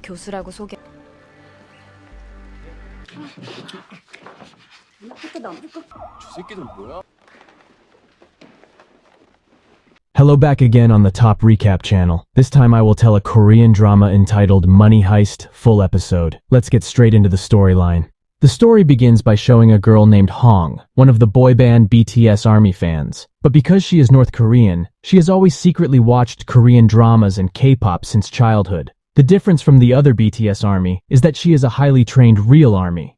교수라고 소개. Hello, back again on the Top Recap channel. This time I will tell a Korean drama entitled Money Heist, full episode. Let's get straight into the storyline. The story begins by showing a girl named Hong, one of the boy band BTS ARMY fans. But because she is North Korean, she has always secretly watched Korean dramas and K-pop since childhood. The difference from the other BTS ARMY is that she is a highly trained real ARMY.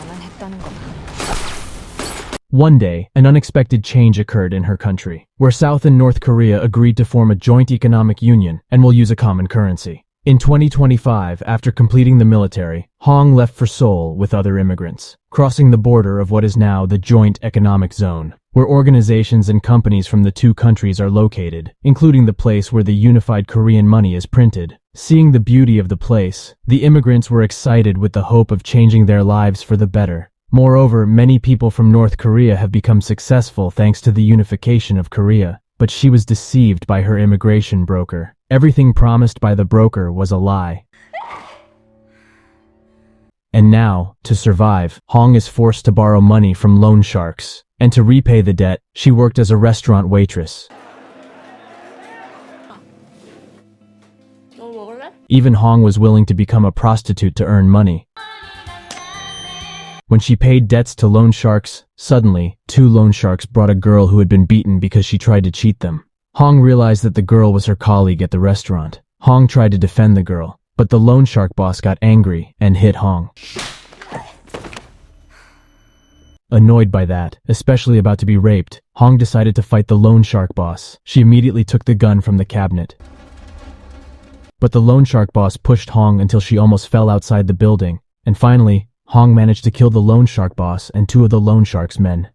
One day, an unexpected change occurred in her country, where South and North Korea agreed to form a joint economic union and will use a common currency. In 2025, after completing the military, Hong left for Seoul with other immigrants, crossing the border of what is now the Joint Economic Zone, where organizations and companies from the two countries are located, including the place where the unified Korean money is printed. Seeing the beauty of the place, the immigrants were excited with the hope of changing their lives for the better. Moreover, many people from North Korea have become successful thanks to the unification of Korea, but she was deceived by her immigration broker. Everything promised by the broker was a lie. And now, to survive, Hong is forced to borrow money from loan sharks. And to repay the debt, she worked as a restaurant waitress. Even Hong was willing to become a prostitute to earn money. When she paid debts to loan sharks, suddenly, two loan sharks brought a girl who had been beaten because she tried to cheat them. Hong realized that the girl was her colleague at the restaurant. Hong tried to defend the girl, but the loan shark boss got angry and hit Hong. Annoyed by that, especially about to be raped, Hong decided to fight the loan shark boss. She immediately took the gun from the cabinet. But the loan shark boss pushed Hong until she almost fell outside the building, and finally, Hong managed to kill the loan shark boss and two of the loan shark's men.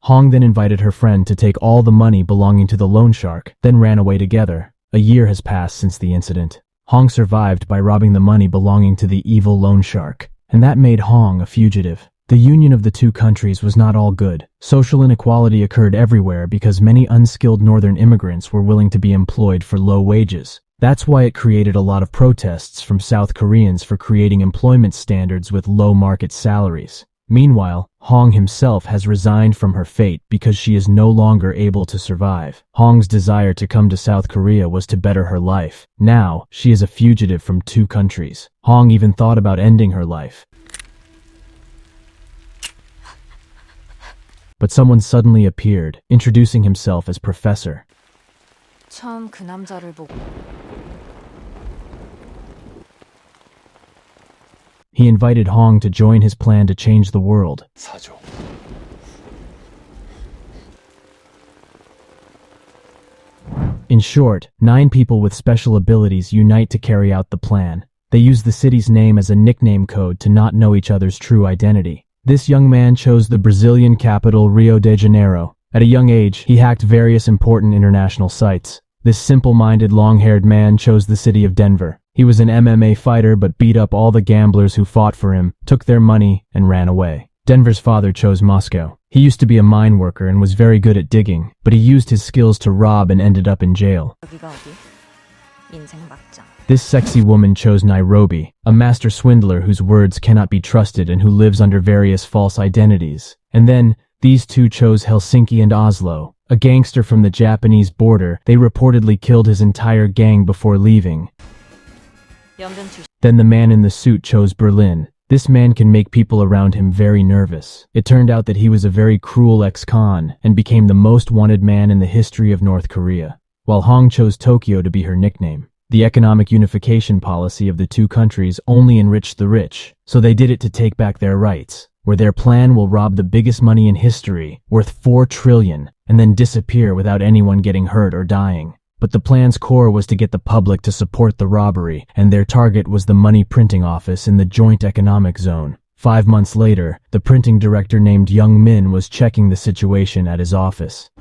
Hong then invited her friend to take all the money belonging to the loan shark, then ran away together. A year has passed since the incident. Hong survived by robbing the money belonging to the evil loan shark, and that made Hong a fugitive. The union of the two countries was not all good. Social inequality occurred everywhere because many unskilled northern immigrants were willing to be employed for low wages. That's why it created a lot of protests from South Koreans for creating employment standards with low market salaries. Meanwhile, Hong himself has resigned from her fate because she is no longer able to survive. Hong's desire to come to South Korea was to better her life. Now, she is a fugitive from two countries. Hong even thought about ending her life. But someone suddenly appeared, introducing himself as Professor. 처음 그 남자를 보고 He invited Hong to join his plan to change the world. 사조. In short, 9 people with special abilities unite to carry out the plan. They use the city's name as a nickname code to not know each other's true identity. This young man chose the Brazilian capital Rio de Janeiro. At a young age, he hacked various important international sites. This simple-minded, long-haired man chose the city of Denver. He was an MMA fighter but beat up all the gamblers who fought for him, took their money, and ran away. Denver's father chose Moscow. He used to be a mine worker and was very good at digging, but he used his skills to rob and ended up in jail. 여기가 어디? 인생 막장. This sexy woman chose Nairobi, a master swindler whose words cannot be trusted and who lives under various false identities. And then, these two chose Helsinki and Oslo. A gangster from the Japanese border, they reportedly killed his entire gang before leaving. Then the man in the suit chose Berlin. This man can make people around him very nervous. It turned out that he was a very cruel ex-con and became the most wanted man in the history of North Korea, while Hong chose Tokyo to be her nickname. The economic unification policy of the two countries only enriched the rich, so they did it to take back their rights, where their plan will rob the biggest money in history, worth 4 trillion, and then disappear without anyone getting hurt or dying. But the plan's core was to get the public to support the robbery, and their target was the money printing office in the Joint Economic Zone. 5 months later, the printing director named Young Min was checking the situation at his office.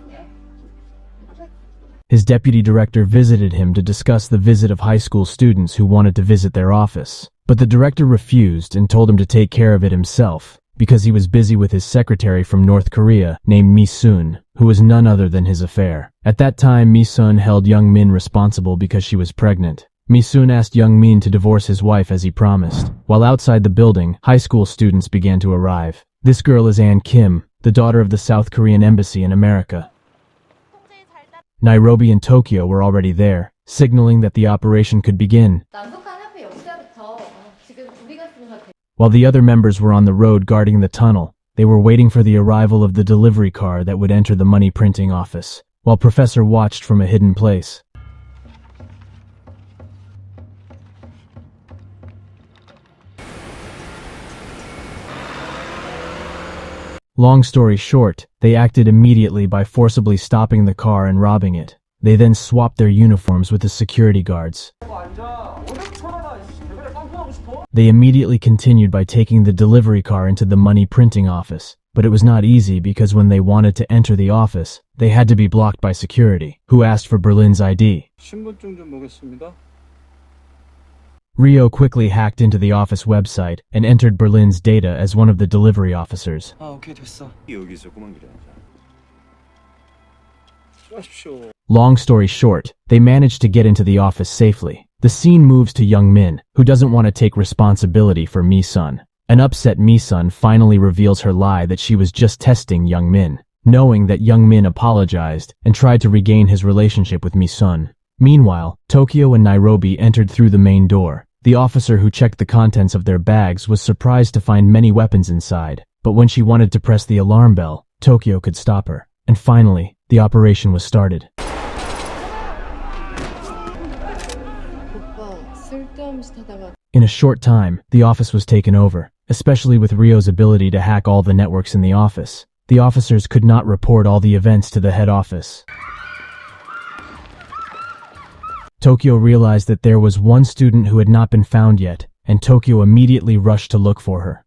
His deputy director visited him to discuss the visit of high school students who wanted to visit their office. But the director refused and told him to take care of it himself, because he was busy with his secretary from North Korea named Mi-sun, who was none other than his affair. At that time, Mi-sun held Young Min responsible because she was pregnant. Mi-sun asked Young Min to divorce his wife as he promised. While outside the building, high school students began to arrive. This girl is Ann Kim, the daughter of the South Korean embassy in America. Nairobi and Tokyo were already there, signaling that the operation could begin. While the other members were on the road guarding the tunnel, they were waiting for the arrival of the delivery car that would enter the money printing office, while Professor watched from a hidden place. Long story short, they acted immediately by forcibly stopping the car and robbing it. They then swapped their uniforms with the security guards. They immediately continued by taking the delivery car into the money printing office, but it was not easy because when they wanted to enter the office, they had to be blocked by security, who asked for Berlin's ID. 신분증 좀 보겠습니다. Rio quickly hacked into the office website and entered Berlin's data as one of the delivery officers. 오케이 됐어. 여기서 그만 기다려. 수고하십시오. Long story short, they managed to get into the office safely. The scene moves to Young Min, who doesn't want to take responsibility for Mi-sun. An upset Mi-sun finally reveals her lie that she was just testing Young Min, knowing that Young Min apologized and tried to regain his relationship with Mi-sun. Meanwhile, Tokyo and Nairobi entered through the main door. The officer who checked the contents of their bags was surprised to find many weapons inside, but when she wanted to press the alarm bell, Tokyo could stop her. And finally, the operation was started. In a short time, the office was taken over, especially with Rio's ability to hack all the networks in the office. The officers could not report all the events to the head office. Tokyo realized that there was one student who had not been found yet, and Tokyo immediately rushed to look for her.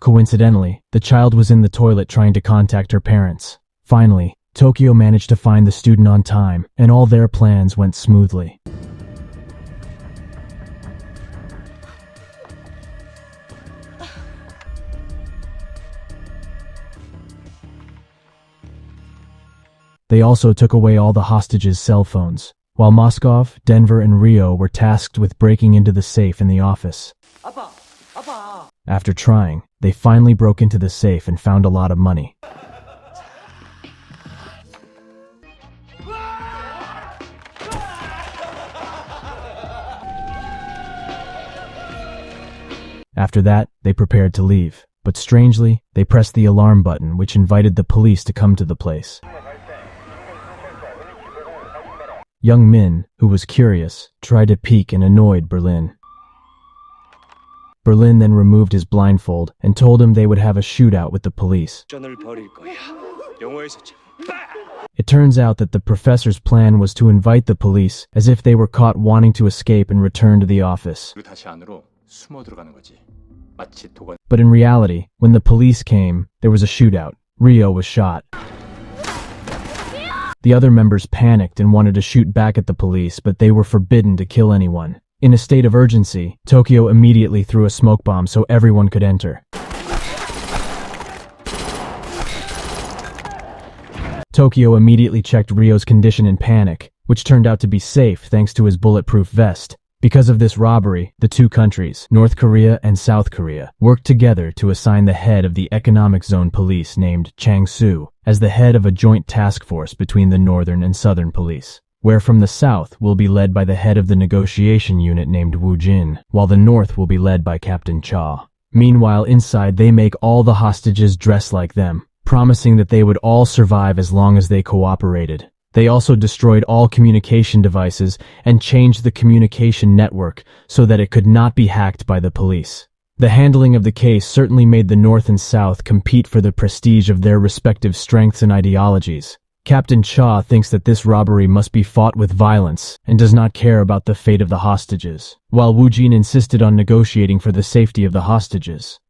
Coincidentally, the child was in the toilet trying to contact her parents. Finally, Tokyo managed to find the student on time, and all their plans went smoothly. They also took away all the hostages' cell phones, while Moscow, Denver, and Rio were tasked with breaking into the safe in the office. After trying, they finally broke into the safe and found a lot of money. After that, they prepared to leave, but strangely, they pressed the alarm button which invited the police to come to the place. Young Min, who was curious, tried to peek and annoyed Berlin. Berlin then removed his blindfold and told him they would have a shootout with the police. 전을 버릴 거야. 영화에서처럼. It turns out that the professor's plan was to invite the police as if they were caught wanting to escape and return to the office. 그리고 다시 안으로 숨어 들어가는 거지. 마치 도관. But in reality, when the police came, there was a shootout. Rio was shot. The other members panicked and wanted to shoot back at the police, but they were forbidden to kill anyone. In a state of urgency, Tokyo immediately threw a smoke bomb so everyone could enter. Tokyo immediately checked Rio's condition in panic, which turned out to be safe thanks to his bulletproof vest. Because of this robbery, the two countries, North Korea and South Korea, worked together to assign the head of the Economic Zone Police named Chang Soo as the head of a joint task force between the Northern and Southern Police, where from the South will be led by the head of the negotiation unit named Woo Jin, while the North will be led by Captain Cha. Meanwhile, inside they make all the hostages dress like them, promising that they would all survive as long as they cooperated. They also destroyed all communication devices and changed the communication network so that it could not be hacked by the police. The handling of the case certainly made the North and South compete for the prestige of their respective strengths and ideologies. Captain Cha thinks that this robbery must be fought with violence and does not care about the fate of the hostages, while Woo Jin insisted on negotiating for the safety of the hostages.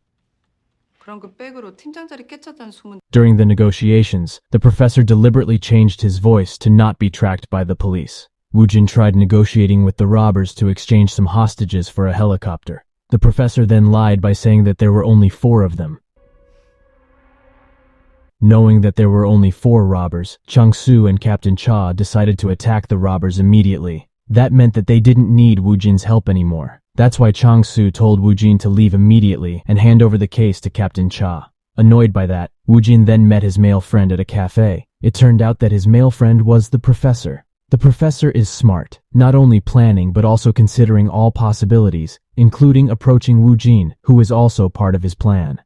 그럼 그 백으로 팀장 자리 깨쳤다는 소문. During the negotiations, the professor deliberately changed his voice to not be tracked by the police. Woo Jin tried negotiating with the robbers to exchange some hostages for a helicopter. The professor then lied by saying that there were only 4 of them. Knowing that there were only 4 robbers, Chang-Su and Captain Cha decided to attack the robbers immediately. That meant that they didn't need Wu Jin's help anymore. That's why Chang-Su told Wu Jin to leave immediately and hand over the case to Captain Cha. Annoyed by that, Wu Jin then met his male friend at a cafe. It turned out that his male friend was the professor. The professor is smart, not only planning but also considering all possibilities, including approaching Wu Jin, who is also part of his plan.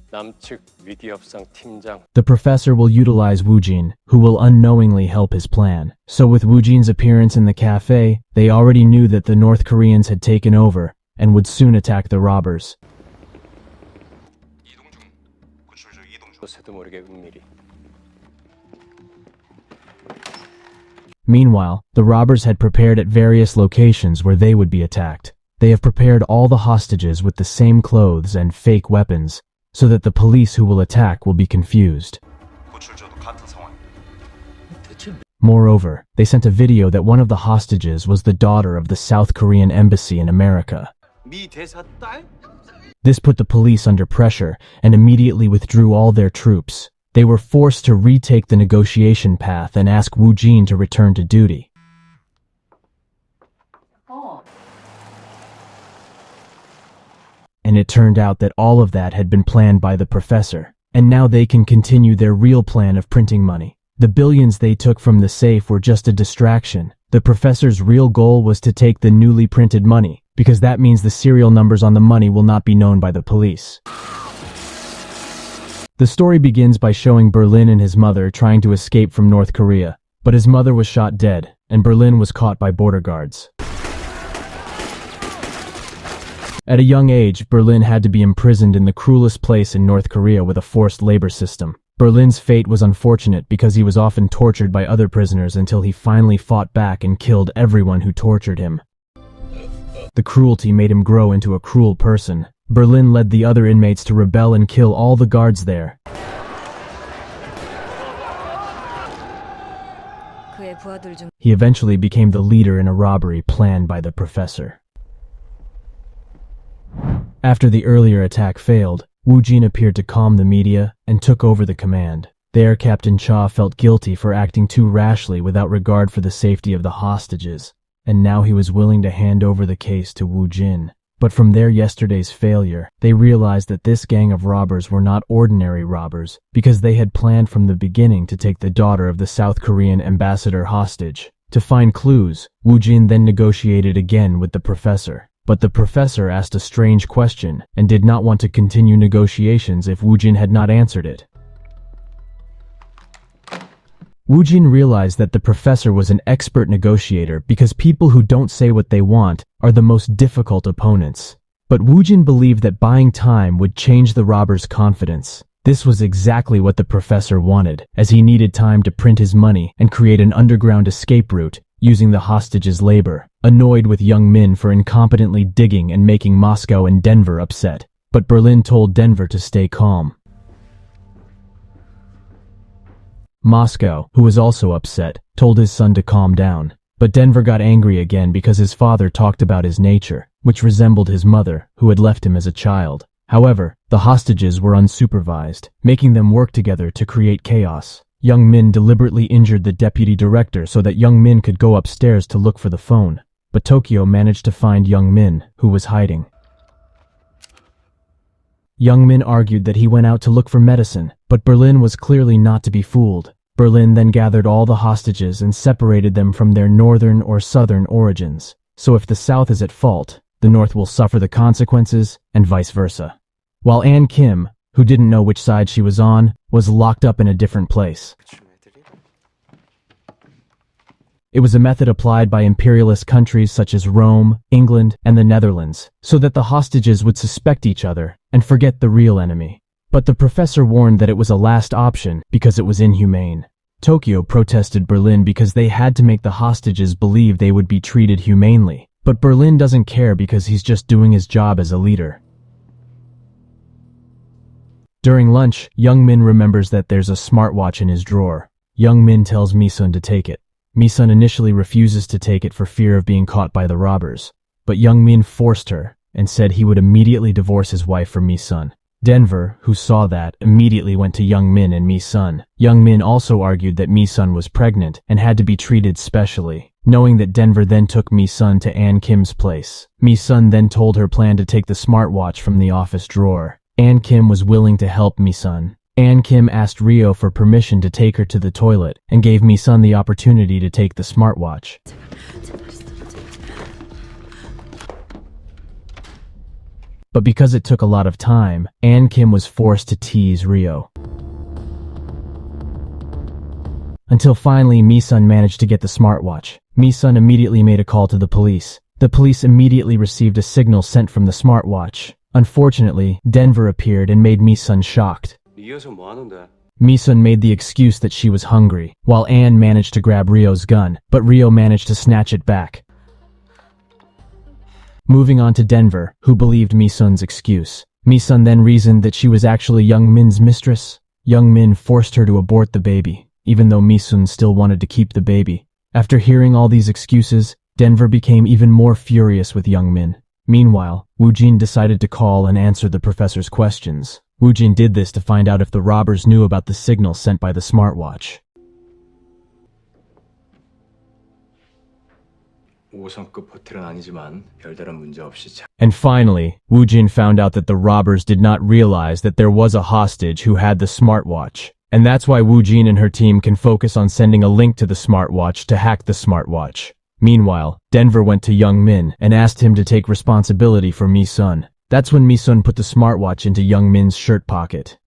남측 위기 협상 팀장 The professor will utilize Wu Jin, who will unknowingly help his plan. So with Wu Jin's appearance in the cafe, they already knew that the North Koreans had taken over and would soon attack the robbers. 새도 모르게 은밀히 Meanwhile, the robbers had prepared at various locations where they would be attacked. They have prepared all the hostages with the same clothes and fake weapons, so that the police who will attack will be confused. Moreover, they sent a video that one of the hostages was the daughter of the South Korean embassy in America. This put the police under pressure and immediately withdrew all their troops. They were forced to retake the negotiation path and ask Wu Jin to return to duty. And it turned out that all of that had been planned by the professor. And now they can continue their real plan of printing money. The billions they took from the safe were just a distraction. The professor's real goal was to take the newly printed money, because that means the serial numbers on the money will not be known by the police. The story begins by showing Berlin and his mother trying to escape from North Korea, but his mother was shot dead, and Berlin was caught by border guards. At a young age, Berlin had to be imprisoned in the cruelest place in North Korea with a forced labor system. Berlin's fate was unfortunate because he was often tortured by other prisoners until he finally fought back and killed everyone who tortured him. The cruelty made him grow into a cruel person. Berlin led the other inmates to rebel and kill all the guards there. 그의 부하들 중 He eventually became the leader in a robbery planned by the professor. After the earlier attack failed, Wu Jin appeared to calm the media and took over the command. There, Captain Cha felt guilty for acting too rashly without regard for the safety of the hostages, and now he was willing to hand over the case to Wu Jin. But from their yesterday's failure, they realized that this gang of robbers were not ordinary robbers, because they had planned from the beginning to take the daughter of the South Korean ambassador hostage. To find clues, Wu Jin then negotiated again with the professor. But the professor asked a strange question and did not want to continue negotiations if Wu Jin had not answered it. Wu Jin realized that the professor was an expert negotiator because people who don't say what they want are the most difficult opponents. But Wu Jin believed that buying time would change the robber's confidence. This was exactly what the professor wanted, as he needed time to print his money and create an underground escape route using the hostages' labor. Annoyed with Young Min for incompetently digging and making Moscow and Denver upset, but Berlin told Denver to stay calm. Moscow, who was also upset, told his son to calm down. But Denver got angry again because his father talked about his nature, which resembled his mother, who had left him as a child. However, the hostages were unsupervised, making them work together to create chaos. Young Min deliberately injured the deputy director so that Young Min could go upstairs to look for the phone. But Tokyo managed to find Young Min, who was hiding. Young Min argued that he went out to look for medicine, but Berlin was clearly not to be fooled. Berlin then gathered all the hostages and separated them from their northern or southern origins. So if the South is at fault, the North will suffer the consequences, and vice versa. While Ann Kim, who didn't know which side she was on, was locked up in a different place. It was a method applied by imperialist countries such as Rome, England, and the Netherlands, so that the hostages would suspect each other and forget the real enemy. But the professor warned that it was a last option because it was inhumane. Tokyo protested Berlin because they had to make the hostages believe they would be treated humanely. But Berlin doesn't care because he's just doing his job as a leader. During lunch, Young Min remembers that there's a smartwatch in his drawer. Young Min tells Mi-sun to take it. Mi-sun initially refuses to take it for fear of being caught by the robbers. But Young Min forced her and said he would immediately divorce his wife from Mi-sun. Denver, who saw that, immediately went to Young Min and Mi-sun. Young Min also argued that Mi-sun was pregnant and had to be treated specially. Knowing that, Denver then took Mi-sun to Ann Kim's place. Mi-sun then told her plan to take the smartwatch from the office drawer. Ann Kim was willing to help Mi-sun. Ann Kim asked Rio for permission to take her to the toilet and gave Mi-sun the opportunity to take the smartwatch. But because it took a lot of time, Ann Kim was forced to tease Rio. Until finally Mi-sun managed to get the smartwatch. Mi-sun immediately made a call to the police. The police immediately received a signal sent from the smartwatch. Unfortunately, Denver appeared and made Mi-sun shocked. 이어서 뭐 하는데? Mi-sun made the excuse that she was hungry, while Ann managed to grab Rio's gun, but Rio managed to snatch it back. Moving on to Denver, who believed Mi-sun's excuse. Mi-sun then reasoned that she was actually Young Min's mistress. Young Min forced her to abort the baby, even though Mi-sun still wanted to keep the baby. After hearing all these excuses, Denver became even more furious with Young Min. Meanwhile, Woo-jin decided to call and answer the professor's questions. Woo-jin did this to find out if the robbers knew about the signal sent by the smartwatch. 5성급 호텔은 아니지만 별다른 문제 없이 잘 And finally, Woo-jin found out that the robbers did not realize that there was a hostage who had the smartwatch. And that's why Woo-jin and her team can focus on sending a link to the smartwatch to hack the smartwatch. Meanwhile, Denver went to Young Min and asked him to take responsibility for Mi-sun. That's when Mi-sun put the smartwatch into Young Min's shirt pocket.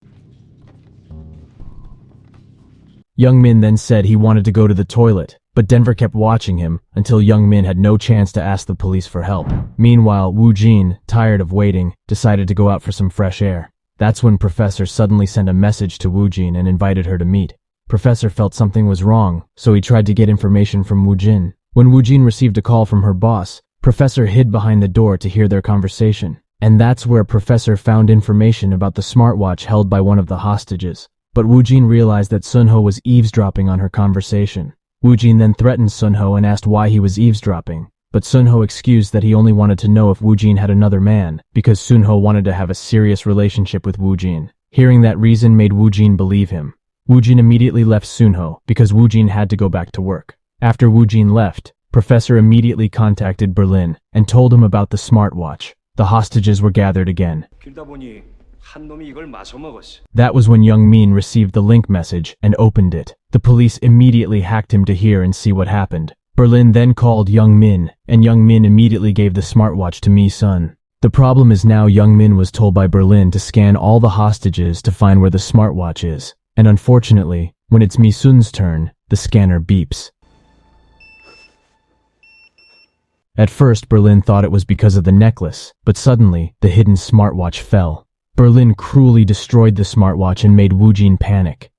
Young Min then said he wanted to go to the toilet, but Denver kept watching him until Young Min had no chance to ask the police for help. Meanwhile, Woo-jin, tired of waiting, decided to go out for some fresh air. That's when Professor suddenly sent a message to Woo-jin and invited her to meet. Professor felt something was wrong, so he tried to get information from Woo-jin. When Woo-jin received a call from her boss, Professor hid behind the door to hear their conversation. And that's where Professor found information about the smartwatch held by one of the hostages. But Woo-jin realized that Sunho was eavesdropping on her conversation. Woo-jin then threatened Sunho and asked why he was eavesdropping. But Sunho excused that he only wanted to know if Woo-jin had another man, because Sunho wanted to have a serious relationship with Woo-jin. Hearing that reason made Woo-jin believe him. Woo-jin immediately left Sunho, because Woo-jin had to go back to work. After Woo-jin left, Professor immediately contacted Berlin and told him about the smartwatch. The hostages were gathered again. 길다 보니 한 놈이 이걸 마셔먹었어. That was when Young Min received the link message and opened it. The police immediately hacked him to hear and see what happened. Berlin then called Young Min, and Young Min immediately gave the smartwatch to Mi-sun. The problem is now Young Min was told by Berlin to scan all the hostages to find where the smartwatch is. And unfortunately, when it's Mi-sun's turn, the scanner beeps. At first, Berlin thought it was because of the necklace, but suddenly, the hidden smartwatch fell. Berlin cruelly destroyed the smartwatch and made Woo-jin panic.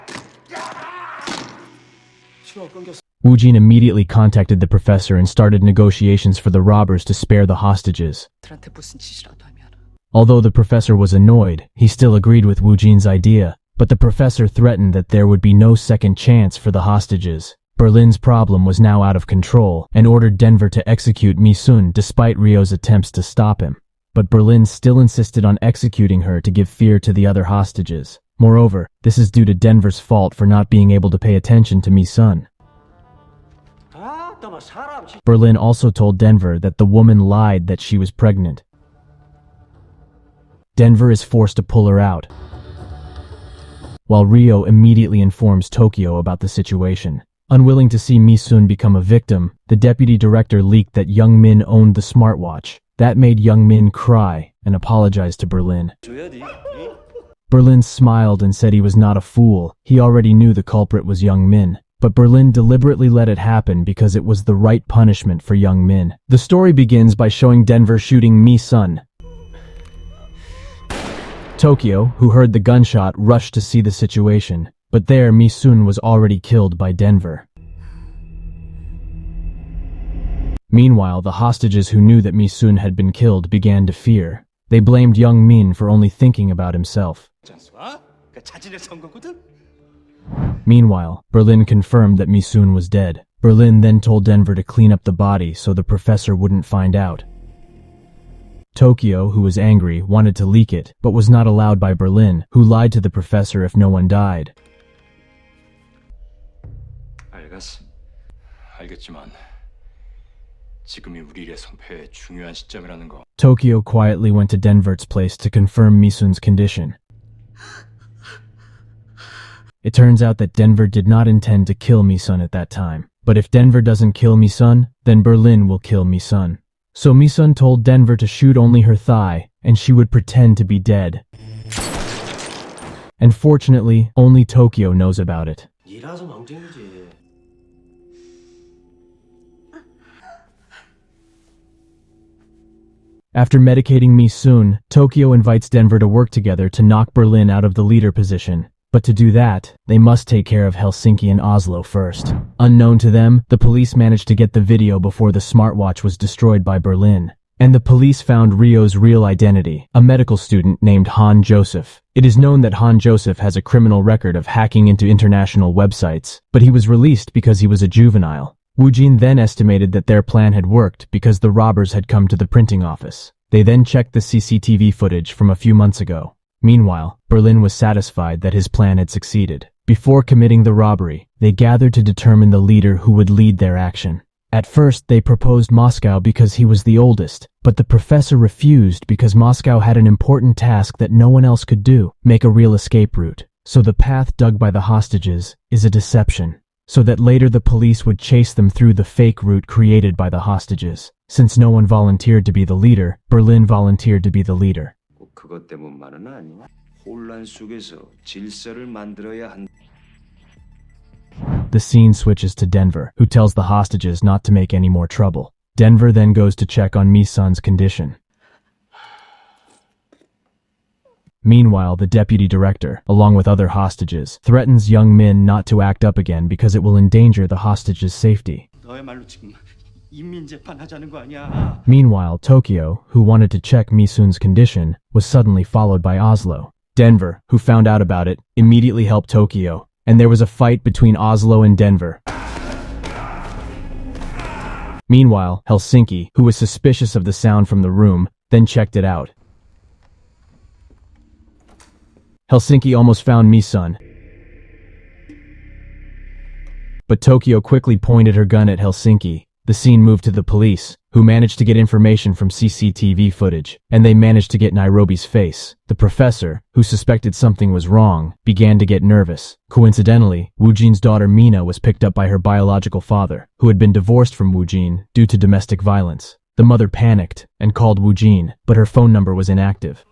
Woo-jin immediately contacted the professor and started negotiations for the robbers to spare the hostages. 들한테 무슨 짓이라도 하면 Although the professor was annoyed, he still agreed with Woo-jin's idea, but the professor threatened that there would be no second chance for the hostages. Berlin's problem was now out of control and ordered Denver to execute Mi-sun despite Rio's attempts to stop him. But Berlin still insisted on executing her to give fear to the other hostages. Moreover, this is due to Denver's fault for not being able to pay attention to Mi-sun. Berlin also told Denver that the woman lied that she was pregnant. Denver is forced to pull her out, while Rio immediately informs Tokyo about the situation. Unwilling to see Mi-sun become a victim, the deputy director leaked that Young Min owned the smartwatch. That made Young Min cry and apologize to Berlin. Berlin smiled and said he was not a fool. He already knew the culprit was Young Min. But Berlin deliberately let it happen because it was the right punishment for Young Min. The story begins by showing Denver shooting Mi-sun. Tokyo, who heard the gunshot, rushed to see the situation. But there, Mi-sun was already killed by Denver. Meanwhile, the hostages who knew that Mi-sun had been killed began to fear. They blamed Young Min for only thinking about himself. Meanwhile, Berlin confirmed that Mi-sun was dead. Berlin then told Denver to clean up the body so the professor wouldn't find out. Tokyo, who was angry, wanted to leak it, but was not allowed by Berlin, who lied to the professor if no one died. 알겠어. 알겠지만 지금이 우리 일의 성패의 중요한 시점이라는 거. Tokyo quietly went to Denvert's place to confirm Misun's condition. It turns out that Denver did not intend to kill Misun at that time. But if Denver doesn't kill Misun, then Berlin will kill Misun. So Misun told Denver to shoot only her thigh, and she would pretend to be dead. And fortunately, only Tokyo knows about it. 니라서 망정이지. After medicating Misun, Tokyo invites Denver to work together to knock Berlin out of the leader position. But to do that, they must take care of Helsinki and Oslo first. Unknown to them, the police managed to get the video before the smartwatch was destroyed by Berlin. And the police found Rio's real identity, a medical student named Han Joseph. It is known that Han Joseph has a criminal record of hacking into international websites, but he was released because he was a juvenile. Wu Jin then estimated that their plan had worked because the robbers had come to the printing office. They then checked the CCTV footage from a few months ago. Meanwhile, Berlin was satisfied that his plan had succeeded. Before committing the robbery, they gathered to determine the leader who would lead their action. At first, they proposed Moscow because he was the oldest, but the professor refused because Moscow had an important task that no one else could do, make a real escape route. So the path dug by the hostages is a deception, so that later the police would chase them through the fake route created by the hostages. Since no one volunteered to be the leader, Berlin volunteered to be the leader. 꼭 그것 때문만은 아니야. 혼란 속에서 질서를 만들어야 한. The scene switches to Denver, who tells the hostages not to make any more trouble. Denver then goes to check on Misun's condition. Meanwhile, the deputy director, along with other hostages, threatens Young Min not to act up again because it will endanger the hostages' safety. 너야말로 지금 인민재판 하자는 거 아니야. Meanwhile, Tokyo, who wanted to check Misun's condition, was suddenly followed by Oslo. Denver, who found out about it, immediately helped Tokyo, and there was a fight between Oslo and Denver. Meanwhile, Helsinki, who was suspicious of the sound from the room, then checked it out. Helsinki almost found Misun, but Tokyo quickly pointed her gun at Helsinki. The scene moved to the police, who managed to get information from CCTV footage, and they managed to get Nairobi's face. The professor, who suspected something was wrong, began to get nervous. Coincidentally, Wu Jin's daughter Mina was picked up by her biological father, who had been divorced from Wu Jin due to domestic violence. The mother panicked and called Wu Jin, but her phone number was inactive.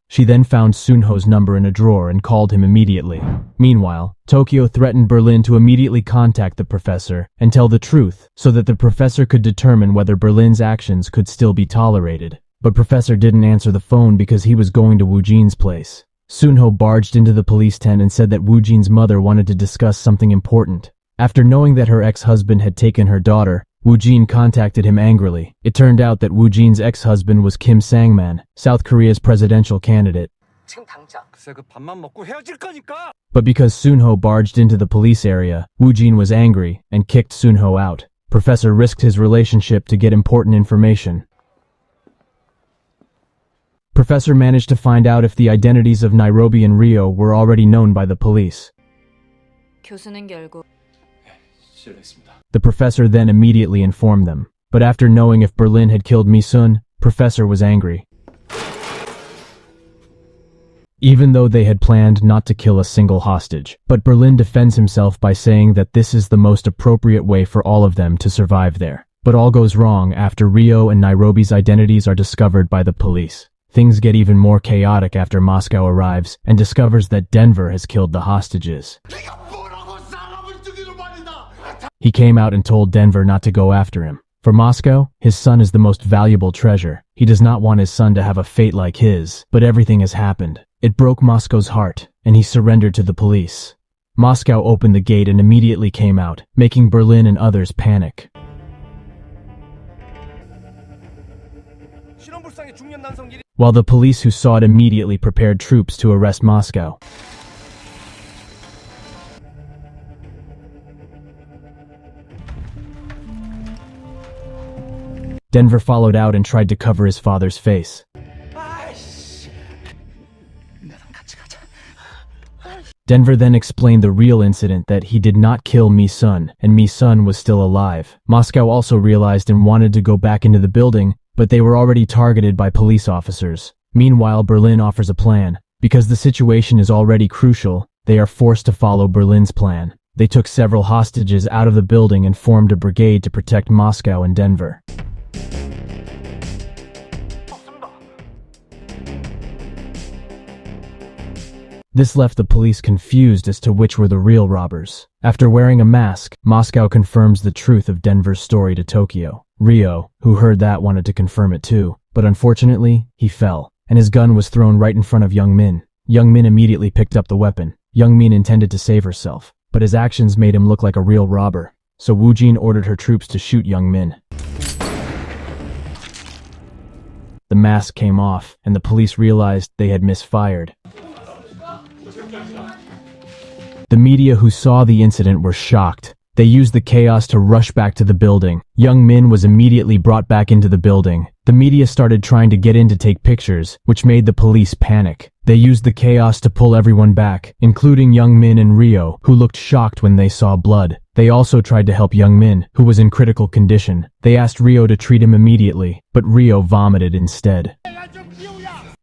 She then found Sunho's number in a drawer and called him immediately. Meanwhile, Tokyo threatened Berlin to immediately contact the professor and tell the truth so that the professor could determine whether Berlin's actions could still be tolerated. But Professor didn't answer the phone because he was going to Wu Jin's place. Sunho barged into the police tent and said that Wu Jin's mother wanted to discuss something important. After knowing that her ex-husband had taken her daughter, Wu Jin contacted him angrily. It turned out that Wu Jin's ex-husband was Kim Sang-man, South Korea's presidential candidate. 글쎄 그 밥만 먹고 헤어질 거니까. But because Sunho barged into the police area, Wu Jin was angry and kicked Sunho out. Professor risked his relationship to get important information. Professor managed to find out if the identities of Nairobi and Rio were already known by the police. 교수는 결국 실례했습니다. The professor then immediately informed them. But after knowing if Berlin had killed Misun, Professor was angry. Even though they had planned not to kill a single hostage, but Berlin defends himself by saying that this is the most appropriate way for all of them to survive there. But all goes wrong after Rio and Nairobi's identities are discovered by the police. Things get even more chaotic after Moscow arrives and discovers that Denver has killed the hostages. He came out and told Denver not to go after him. For Moscow, his son is the most valuable treasure. He does not want his son to have a fate like his, but everything has happened. It broke Moscow's heart, and he surrendered to the police. Moscow opened the gate and immediately came out, making Berlin and others panic. While the police who saw it immediately prepared troops to arrest Moscow. Denver followed out and tried to cover his father's face. Denver then explained the real incident, that he did not kill Mi-sun, and Mi-sun was still alive. Moscow also realized and wanted to go back into the building, but they were already targeted by police officers. Meanwhile, Berlin offers a plan. Because the situation is already crucial, they are forced to follow Berlin's plan. They took several hostages out of the building and formed a brigade to protect Moscow and Denver. This left the police confused as to which were the real robbers. After wearing a mask, Moscow confirms the truth of Denver's story to Tokyo. Ryo, who heard that, wanted to confirm it too, but unfortunately, he fell, and his gun was thrown right in front of Young Min. Young Min immediately picked up the weapon. Young Min intended to save herself, but his actions made him look like a real robber, so Woo Jin ordered her troops to shoot Young Min. The mask came off, and the police realized they had misfired. The media who saw the incident were shocked. They used the chaos to rush back to the building. Young Min was immediately brought back into the building. The media started trying to get in to take pictures, which made the police panic. They used the chaos to pull everyone back, including Young Min and Ryo, who looked shocked when they saw blood. They also tried to help Young Min, who was in critical condition. They asked Ryo to treat him immediately, but Ryo vomited instead.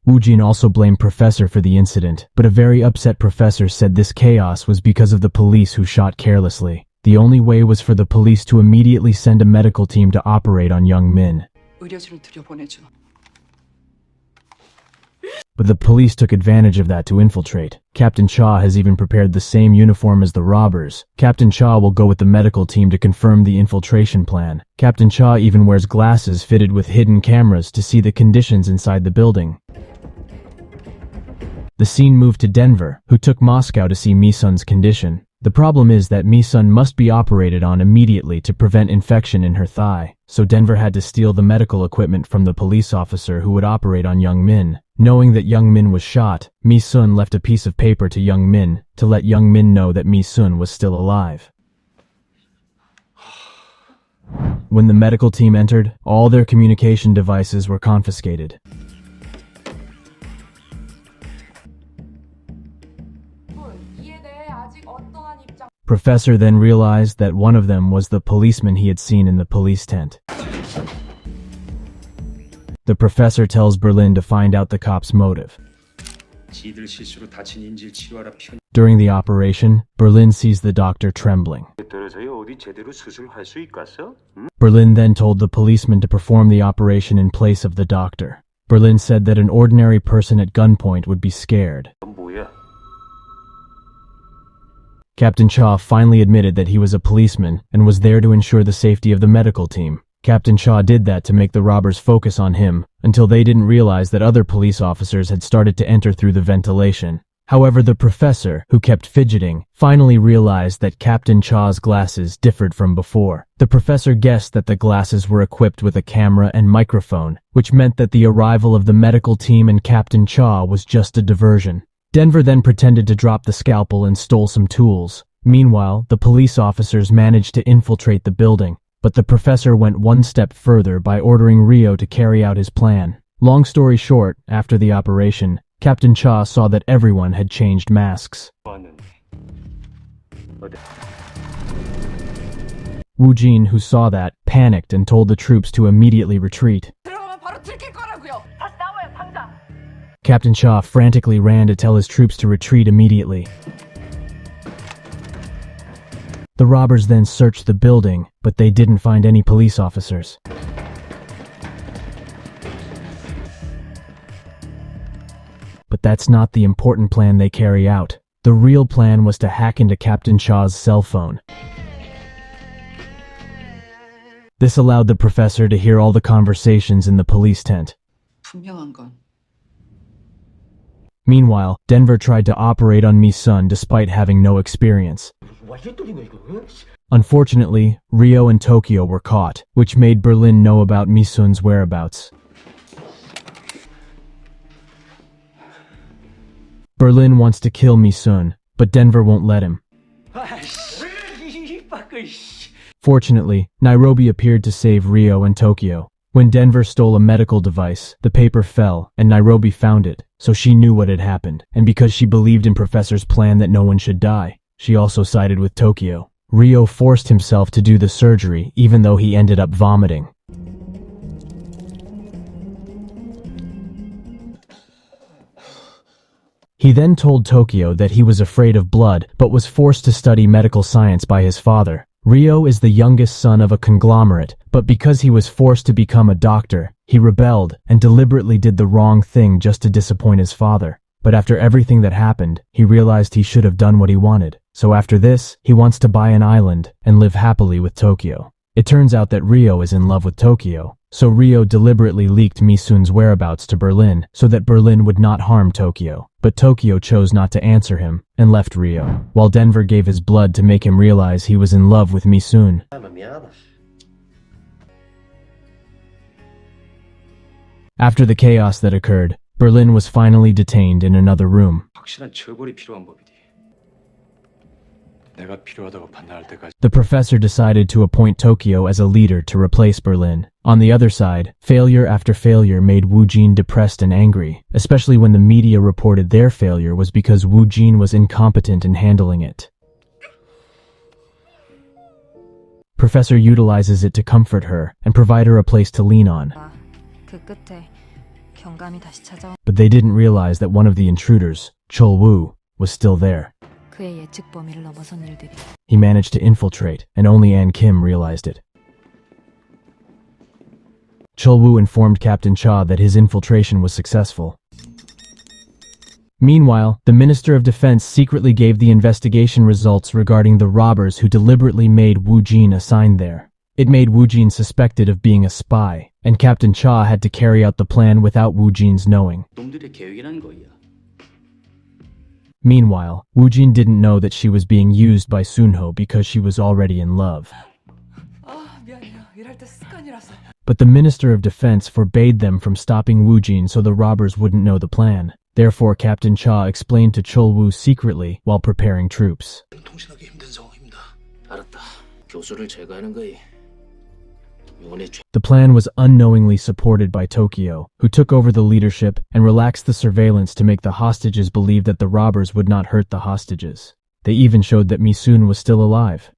Woo Jin also blamed Professor for the incident, but a very upset Professor said this chaos was because of the police who shot carelessly. The only way was for the police to immediately send a medical team to operate on Young Min. 의료진을 들여보내줘. But the police took advantage of that to infiltrate. Captain Cha has even prepared the same uniform as the robbers. Captain Cha will go with the medical team to confirm the infiltration plan. Captain Cha even wears glasses fitted with hidden cameras to see the conditions inside the building. The scene moved to Denver, who took Moscow to see Mi-sun's condition. The problem is that Mi-sun must be operated on immediately to prevent infection in her thigh, so Denver had to steal the medical equipment from the police officer who would operate on Young Min. Knowing that Young Min was shot, Mi-sun left a piece of paper to Young Min to let Young Min know that Mi-sun was still alive. When the medical team entered, all their communication devices were confiscated. Professor then realized that one of them was the policeman he had seen in the police tent. The professor tells Berlin to find out the cop's motive. 지들 실수로 다친 인질 치료하라 편. During the operation, Berlin sees the doctor trembling. 어디 제대로 수술할 수 있겠어? Berlin then told the policeman to perform the operation in place of the doctor. Berlin said that an ordinary person at gunpoint would be scared. 뭐야? Captain Cha finally admitted that he was a policeman and was there to ensure the safety of the medical team. Captain Cha did that to make the robbers focus on him, until they didn't realize that other police officers had started to enter through the ventilation. However, the professor, who kept fidgeting, finally realized that Captain Cha's glasses differed from before. The professor guessed that the glasses were equipped with a camera and microphone, which meant that the arrival of the medical team and Captain Cha was just a diversion. Denver then pretended to drop the scalpel and stole some tools. Meanwhile, the police officers managed to infiltrate the building, but the professor went one step further by ordering Ryo to carry out his plan. Long story short, after the operation, Captain Cha saw that everyone had changed masks. Woo Jin, who saw that, panicked and told the troops to immediately retreat. 들어가면 바로 들킬 거라고요. 다시 나와요, 당장. Captain Cha frantically ran to tell his troops to retreat immediately. The robbers then searched the building, but they didn't find any police officers. But that's not the important plan they carry out. The real plan was to hack into Captain Cha's cell phone. This allowed the professor to hear all the conversations in the police tent. 분명한 건 Meanwhile, Denver tried to operate on Mi-sun despite having no experience. Unfortunately, Ryo and Tokyo were caught, which made Berlin know about Mi-sun's whereabouts. Berlin wants to kill Mi-sun, but Denver won't let him. Fortunately, Nairobi appeared to save Ryo and Tokyo. When Denver stole a medical device, the paper fell, and Nairobi found it, so she knew what had happened, and because she believed in Professor's plan that no one should die, she also sided with Tokyo. Rio forced himself to do the surgery, even though he ended up vomiting. He then told Tokyo that he was afraid of blood, but was forced to study medical science by his father. Rio is the youngest son of a conglomerate, but because he was forced to become a doctor, he rebelled and deliberately did the wrong thing just to disappoint his father. But after everything that happened, he realized he should have done what he wanted. So after this, he wants to buy an island and live happily with Tokyo. It turns out that Rio is in love with Tokyo, so Rio deliberately leaked Misun's whereabouts to Berlin so that Berlin would not harm Tokyo. But Tokyo chose not to answer him and left Rio, while Denver gave his blood to make him realize he was in love with Misun. After the chaos that occurred, Berlin was finally detained in another room. 확실한 처벌이 필요한 법이지. 내가 필요하다고 판단할 때까지 The professor decided to appoint Tokyo as a leader to replace Berlin. On the other side, failure after failure made Wu Jin depressed and angry, especially when the media reported their failure was because Wu Jin was incompetent in handling it. Professor utilizes it to comfort her and provide her a place to lean on. 그 끝에 경감이 다시 찾아온 But they didn't realize that one of the intruders, Chol Wu, was still there. 그의 예측 범위를 넘어선 일들이. He managed to infiltrate, and only Ann Kim realized it. Chol Wu informed Captain Cha that his infiltration was successful. Meanwhile, the Minister of Defense secretly gave the investigation results regarding the robbers who deliberately made Wu Jin assigned there. It made Wu Jin suspected of being a spy, and Captain Cha had to carry out the plan without Wu Jin's knowing. 놈들의 계획이란 거야. Meanwhile, Wu Jin didn't know that she was being used by Sunho because she was already in love. 미안해요. 일할 때 습관이라서. But the Minister of Defense forbade them from stopping Wu Jin so the robbers wouldn't know the plan. Therefore, Captain Cha explained to Chol Wu secretly while preparing troops. 통신하기 힘든 상황입니다. 알았다. 교수를 제거하는 거이. 이번에 The plan was unknowingly supported by Tokyo, who took over the leadership and relaxed the surveillance to make the hostages believe that the robbers would not hurt the hostages. They even showed that Misun was still alive.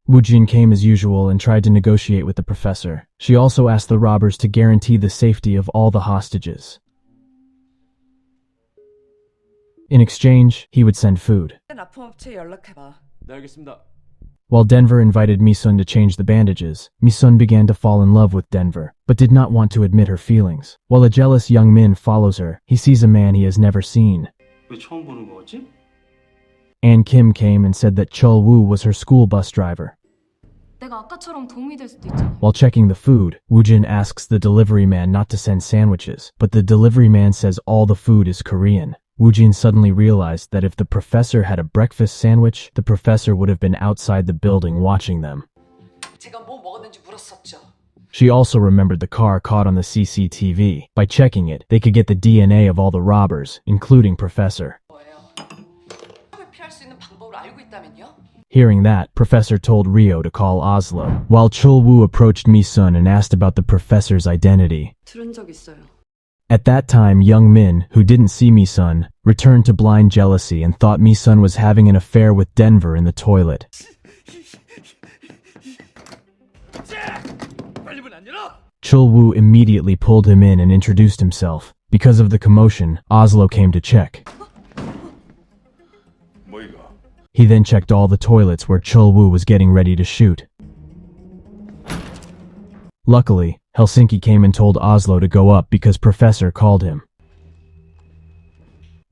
Wu Jin came as usual and tried to negotiate with the professor. She also asked the robbers to guarantee the safety of all the hostages. In exchange, he would send food. 납품업체에 연락해봐. 네, 알겠습니다. While Denver invited Misun to change the bandages, Misun began to fall in love with Denver, but did not want to admit her feelings. While a jealous young Min follows her, he sees a man he has never seen. 왜 처음 보는 거지? Ann Kim came and said that Chol Wu was her school bus driver. 내가 아까처럼 도움이 될 수도 있잖아. While checking the food, Wu Jin asks the delivery man not to send sandwiches, but the delivery man says all the food is Korean. Wu Jin suddenly realized that if the professor had a breakfast sandwich, the professor would have been outside the building watching them. 제가 뭐 먹었는지 물었었죠. She also remembered the car caught on the CCTV. By checking it, they could get the DNA of all the robbers, including Professor. 을 피할 수 있는 방법을 알고 있다면요? Hearing that, Professor told Rio to call Oslo, while Chol Wu approached Misun and asked about the professor's identity. 들은 적 있어요. At that time, young Min, who didn't see Misun, returned to blind jealousy and thought Misun was having an affair with Denver in the toilet. Chol Wu immediately pulled him in and introduced himself. Because of the commotion, Oslo came to check. 뭐 이거? He then checked all the toilets where Chol Wu was getting ready to shoot. Luckily, Helsinki came and told Oslo to go up because Professor called him.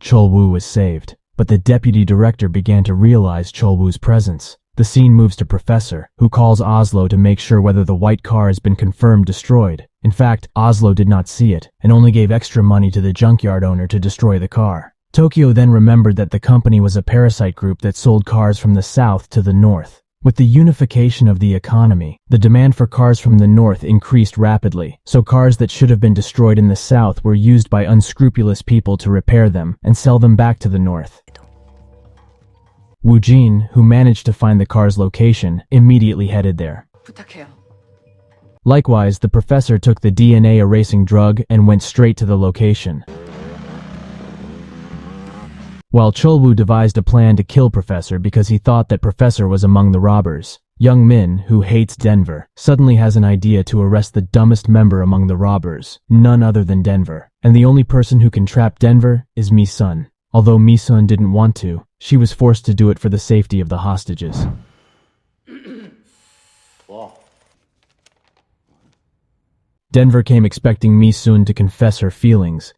Chol Wu was saved, but the deputy director began to realize Chol Wu's presence. The scene moves to Professor, who calls Oslo to make sure whether the white car has been confirmed destroyed. In fact, Oslo did not see it, and only gave extra money to the junkyard owner to destroy the car. Tokyo then remembered that the company was a parasite group that sold cars from the south to the north. With the unification of the economy, the demand for cars from the north increased rapidly, so cars that should have been destroyed in the south were used by unscrupulous people to repair them and sell them back to the north. Wu Jin, who managed to find the car's location, immediately headed there. 부탁해요. Likewise, the professor took the DNA erasing drug and went straight to the location. While Chulwoo devised a plan to kill Professor because he thought that Professor was among the robbers, Young Min, who hates Denver, suddenly has an idea to arrest the dumbest member among the robbers, none other than Denver. And the only person who can trap Denver is Mi-sun. Although Mi-sun didn't want to, she was forced to do it for the safety of the hostages. Denver came expecting Mi-sun to confess her feelings.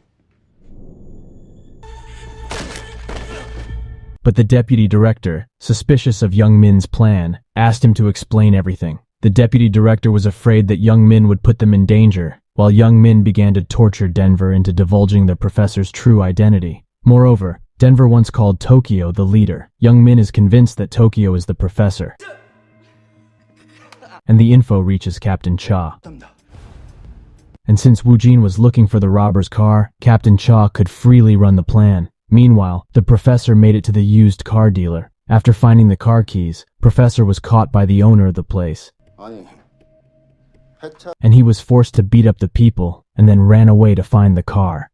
But the deputy director, suspicious of Young Min's plan, asked him to explain everything. The deputy director was afraid that Young Min would put them in danger, while Young Min began to torture Denver into divulging the professor's true identity. Moreover, Denver once called Tokyo the leader. Young Min is convinced that Tokyo is the professor. And the info reaches Captain Cha. And since Wu Jin was looking for the robber's car, Captain Cha could freely run the plan. Meanwhile, the professor made it to the used car dealer. After finding the car keys, Professor was caught by the owner of the place. And he was forced to beat up the people, and then ran away to find the car.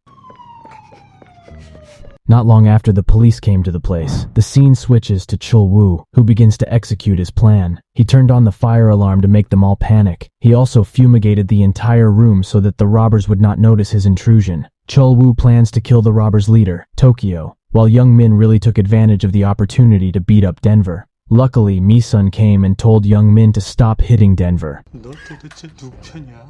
Not long after the police came to the place, the scene switches to Chulwoo, who begins to execute his plan. He turned on the fire alarm to make them all panic. He also fumigated the entire room so that the robbers would not notice his intrusion. Chulwoo plans to kill the robbers' leader, Tokyo, while Young Min really took advantage of the opportunity to beat up Denver. Luckily, Mi-sun came and told Young Min to stop hitting Denver. 너 도대체 누구 편이야?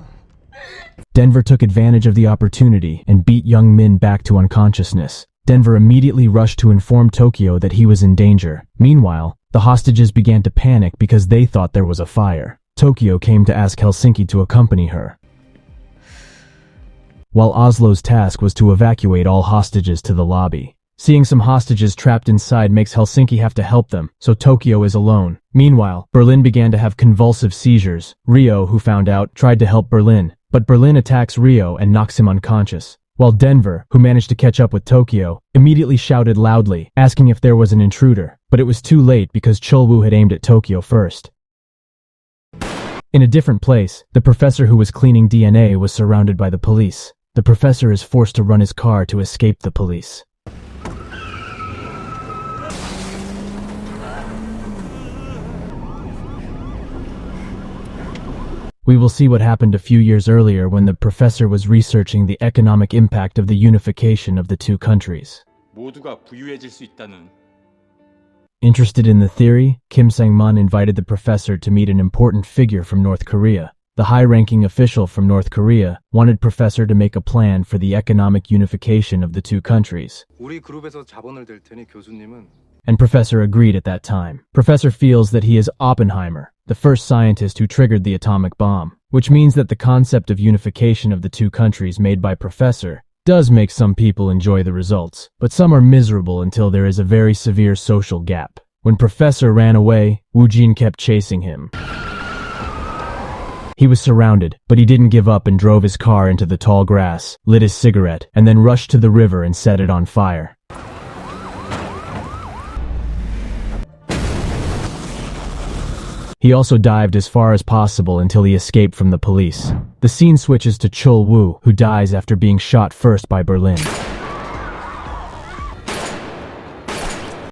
Denver took advantage of the opportunity and beat Young Min back to unconsciousness. Denver immediately rushed to inform Tokyo that he was in danger. Meanwhile, the hostages began to panic because they thought there was a fire. Tokyo came to ask Helsinki to accompany her, while Oslo's task was to evacuate all hostages to the lobby. Seeing some hostages trapped inside makes Helsinki have to help them, so Tokyo is alone. Meanwhile, Berlin began to have convulsive seizures. Rio, who found out, tried to help Berlin, but Berlin attacks Rio and knocks him unconscious. While Denver, who managed to catch up with Tokyo, immediately shouted loudly, asking if there was an intruder, but it was too late because Chulwoo had aimed at Tokyo first. In a different place, the professor who was cleaning DNA was surrounded by the police. The professor is forced to run his car to escape the police. We will see what happened a few years earlier when the professor was researching the economic impact of the unification of the two countries. 모두가 부유해질 수 있다는 Interested in the theory, Kim Sang-man invited the professor to meet an important figure from North Korea. The high-ranking official from North Korea wanted Professor to make a plan for the economic unification of the two countries. 우리 그룹에서 자본을 댈 테니 교수님은 And Professor agreed at that time. Professor feels that he is Oppenheimer, the first scientist who triggered the atomic bomb, which means that the concept of unification of the two countries made by Professor does make some people enjoy the results, but some are miserable until there is a very severe social gap. When Professor ran away, Wu Jin kept chasing him. He was surrounded, but he didn't give up and drove his car into the tall grass, lit his cigarette, and then rushed to the river and set it on fire. He also dived as far as possible until he escaped from the police. The scene switches to Chulwoo, who dies after being shot first by Berlin.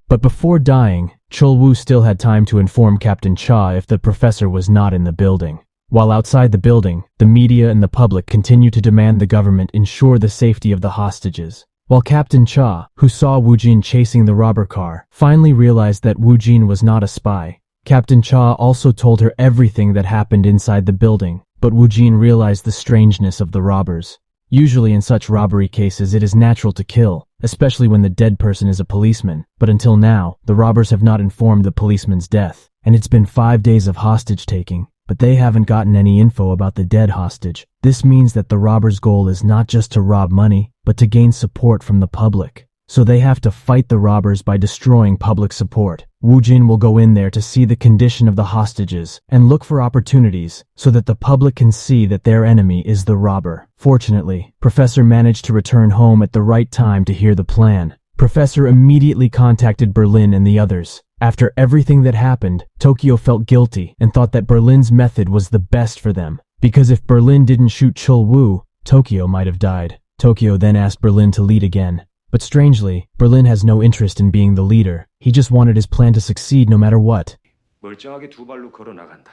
But before dying, Chulwoo still had time to inform Captain Cha if the professor was not in the building. While outside the building, the media and the public continue to demand the government ensure the safety of the hostages. While Captain Cha, who saw Wu Jin chasing the robber car, finally realized that Wu Jin was not a spy. Captain Cha also told her everything that happened inside the building, but Wu Jin realized the strangeness of the robbers. Usually in such robbery cases it is natural to kill, especially when the dead person is a policeman, but until now, the robbers have not informed the policeman's death, and it's been 5 days of hostage-taking, but they haven't gotten any info about the dead hostage. This means that the robbers' goal is not just to rob money, but to gain support from the public. So they have to fight the robbers by destroying public support. Wu Jin will go in there to see the condition of the hostages and look for opportunities so that the public can see that their enemy is the robber. Fortunately, Professor managed to return home at the right time to hear the plan. Professor immediately contacted Berlin and the others. After everything that happened, Tokyo felt guilty and thought that Berlin's method was the best for them. Because if Berlin didn't shoot Chul-Woo, Tokyo might have died. Tokyo then asked Berlin to lead again. But strangely, Berlin has no interest in being the leader. He just wanted his plan to succeed no matter what. 멀쩡하게 두 발로 걸어 나간다.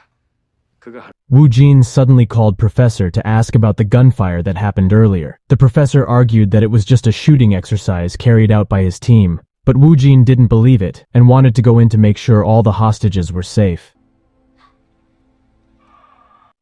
그가 Wu Jin suddenly called Professor to ask about the gunfire that happened earlier. The professor argued that it was just a shooting exercise carried out by his team, but Wu Jin didn't believe it and wanted to go in to make sure all the hostages were safe.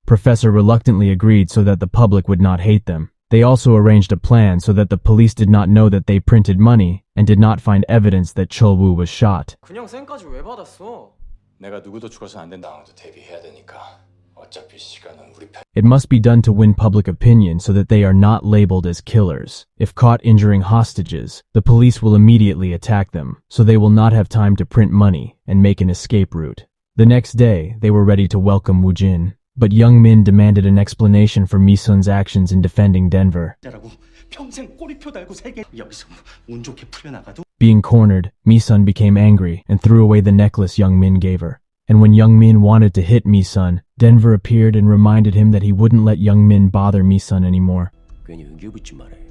Professor reluctantly agreed so that the public would not hate them. They also arranged a plan so that the police did not know that they printed money and did not find evidence that Chul-Woo was shot. 그냥 쌩까지 왜 받았어? 내가 누구도 죽어서 안 된다. 당도 대비해야 되니까. 어차피 시간은 우리 편. It must be done to win public opinion so that they are not labeled as killers. If caught injuring hostages, the police will immediately attack them, so they will not have time to print money and make an escape route. The next day, they were ready to welcome Wu Jin. But Young Min demanded an explanation for Mi-sun's actions in defending Denver. 라고 평생 꼬리표 달고 살게. 여기서 운 좋게 풀려나가도 Being cornered, Mi-sun became angry and threw away the necklace Young Min gave her. And when Young Min wanted to hit Mi-sun, Denver appeared and reminded him that he wouldn't let Young Min bother Mi-sun anymore. 괜히 응겨붙지 말아요.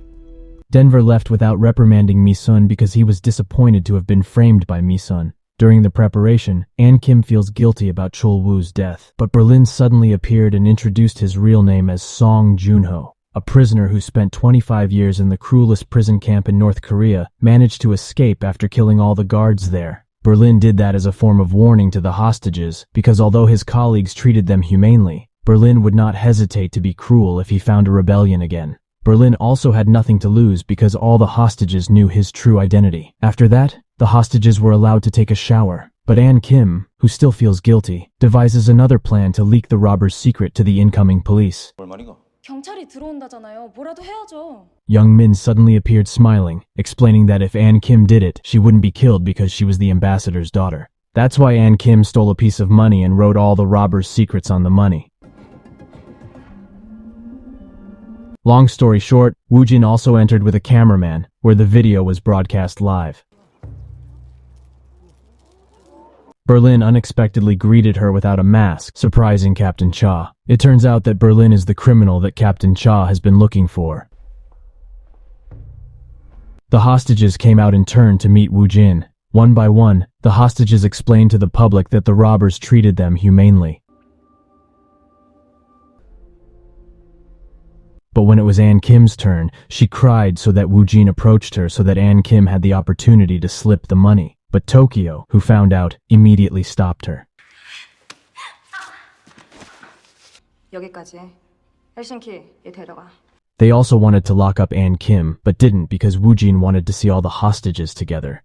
Denver left without reprimanding Mi-sun because he was disappointed to have been framed by Mi-sun. During the preparation, An Kim feels guilty about Chul-Woo's death, but Berlin suddenly appeared and introduced his real name as Song Junho. A prisoner who spent 25 years in the cruelest prison camp in North Korea managed to escape after killing all the guards there. Berlin did that as a form of warning to the hostages, because although his colleagues treated them humanely, Berlin would not hesitate to be cruel if he found a rebellion again. Berlin also had nothing to lose because all the hostages knew his true identity. After that, the hostages were allowed to take a shower. But An Kim, who still feels guilty, devises another plan to leak the robber's secret to the incoming police. 뭘 말이고? 경찰이 들어온다잖아요. 뭐라도 해야죠. Young Min suddenly appeared smiling, explaining that if An Kim did it, she wouldn't be killed because she was the ambassador's daughter. That's why An Kim stole a piece of money and wrote all the robber's secrets on the money. Long story short, Wu Jin also entered with a cameraman, where the video was broadcast live. Berlin unexpectedly greeted her without a mask, surprising Captain Cha. It turns out that Berlin is the criminal that Captain Cha has been looking for. The hostages came out in turn to meet Wu Jin. One by one, the hostages explained to the public that the robbers treated them humanely. But when it was An Kim's turn, she cried so that Wu Jin approached her so that An Kim had the opportunity to slip the money. But Tokyo, who found out, immediately stopped her. 여기까지. 헬싱키, 얘 데려가. They also wanted to lock up An Kim, but didn't because Wu Jin wanted to see all the hostages together.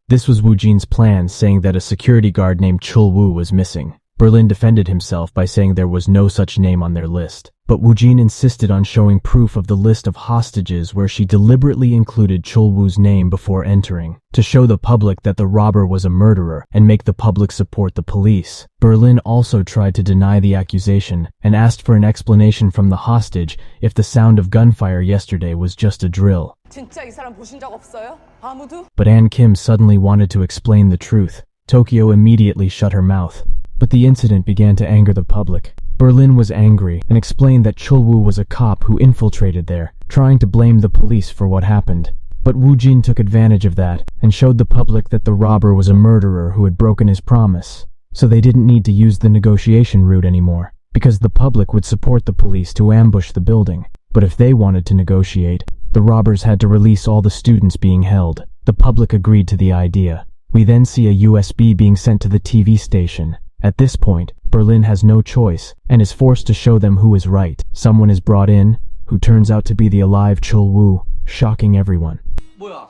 This was Wu Jin's plan, saying that a security guard named Chul-Woo was missing. Berlin defended himself by saying there was no such name on their list. But Wu Jin insisted on showing proof of the list of hostages where she deliberately included Chul-Woo's name before entering, to show the public that the robber was a murderer and make the public support the police. Berlin also tried to deny the accusation and asked for an explanation from the hostage if the sound of gunfire yesterday was just a drill. 진짜 이 사람 보신 적 없어요? 아무도? But An Kim suddenly wanted to explain the truth. Tokyo immediately shut her mouth. But the incident began to anger the public. Berlin was angry and explained that Chul-Woo was a cop who infiltrated there, trying to blame the police for what happened. But Wu Jin took advantage of that and showed the public that the robber was a murderer who had broken his promise. So they didn't need to use the negotiation route anymore, because the public would support the police to ambush the building. But if they wanted to negotiate, the robbers had to release all the students being held. The public agreed to the idea. We then see a USB being sent to the TV station. At this point, Berlin has no choice and is forced to show them who is right. Someone is brought in, who turns out to be the alive Chul-Woo, shocking everyone. 뭐야?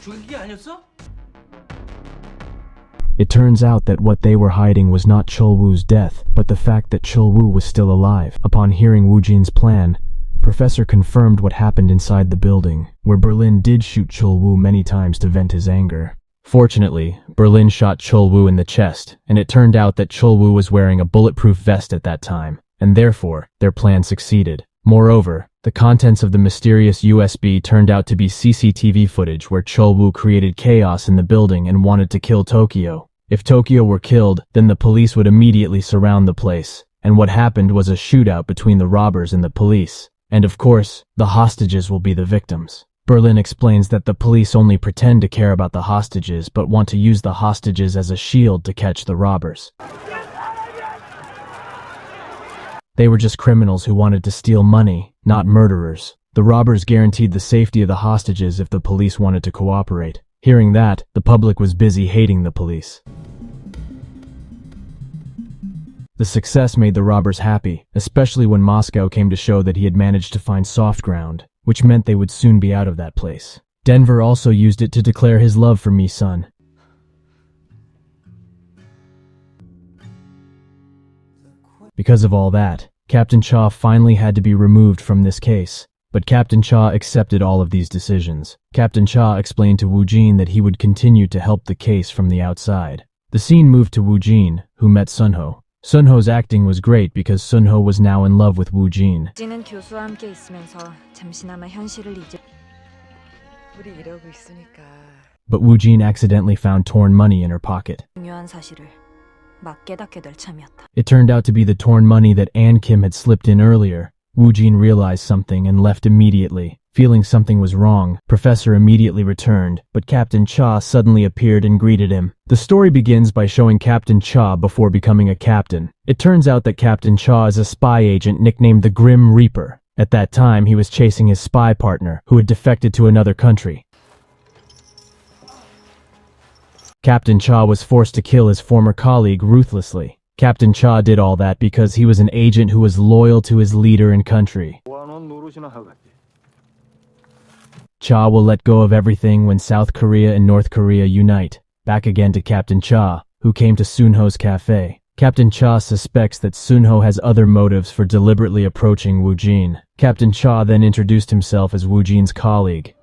죽이기 아니었어? It turns out that what they were hiding was not Chul-Woo's death, but the fact that Chul-Woo was still alive. Upon hearing Wu Jin's plan, Professor confirmed what happened inside the building, where Berlin did shoot Chul-Woo many times to vent his anger. Fortunately, Berlin shot Chul-Woo in the chest, and it turned out that Chul-Woo was wearing a bulletproof vest at that time, and therefore, their plan succeeded. Moreover, The contents of the mysterious USB turned out to be CCTV footage where Chol-woo created chaos in the building and wanted to kill Tokyo. If Tokyo were killed, then the police would immediately surround the place, and what happened was a shootout between the robbers and the police. And of course, the hostages will be the victims. Berlin explains that the police only pretend to care about the hostages but want to use the hostages as a shield to catch the robbers. They were just criminals who wanted to steal money, not murderers. The robbers guaranteed the safety of the hostages if the police wanted to cooperate. Hearing that, the public was busy hating the police. The success made the robbers happy, especially when Moscow came to show that he had managed to find soft ground, which meant they would soon be out of that place. Denver also used it to declare his love for Mi-sun. Because of all that, Captain Cha finally had to be removed from this case. But Captain Cha accepted all of these decisions. Captain Cha explained to Woo Jin that he would continue to help the case from the outside. The scene moved to Woo Jin, who met Sunho. Sunho's acting was great because Sunho was now in love with Woo Jin. 지는 교수와 함께 있으면서 잠시나마 현실을 잊을. 우리 이러고 있으니까. But Woo Jin accidentally found torn money in her pocket. 중요한 사실을 막 깨닫게 될 참이었다. It turned out to be the torn money that Ann Kim had slipped in earlier. Woo Jin realized something and left immediately. Feeling something was wrong, Professor immediately returned, but Captain Cha suddenly appeared and greeted him. The story begins by showing Captain Cha before becoming a captain. It turns out that Captain Cha is a spy agent nicknamed the Grim Reaper. At that time, he was chasing his spy partner, who had defected to another country. Captain Cha was forced to kill his former colleague ruthlessly. Captain Cha did all that because he was an agent who was loyal to his leader and country. Cha will let go of everything when South Korea and North Korea unite. Back again to Captain Cha, who came to Sunho's cafe. Captain Cha suspects that Sunho has other motives for deliberately approaching Woo Jin. Captain Cha then introduced himself as Woo Jin's colleague.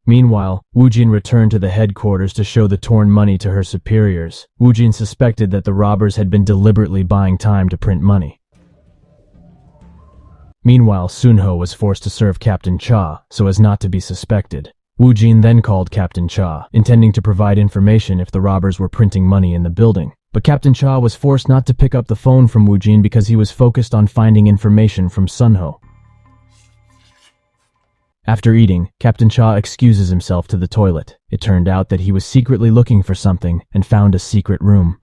Meanwhile, Woo Jin returned to the headquarters to show the torn money to her superiors. Woo Jin suspected that the robbers had been deliberately buying time to print money. Meanwhile, Sunho was forced to serve Captain Cha so as not to be suspected. Woo Jin then called Captain Cha, intending to provide information if the robbers were printing money in the building. But Captain Cha was forced not to pick up the phone from Woo Jin because he was focused on finding information from Sunho. After eating, Captain Cha excuses himself to the toilet. It turned out that he was secretly looking for something and found a secret room.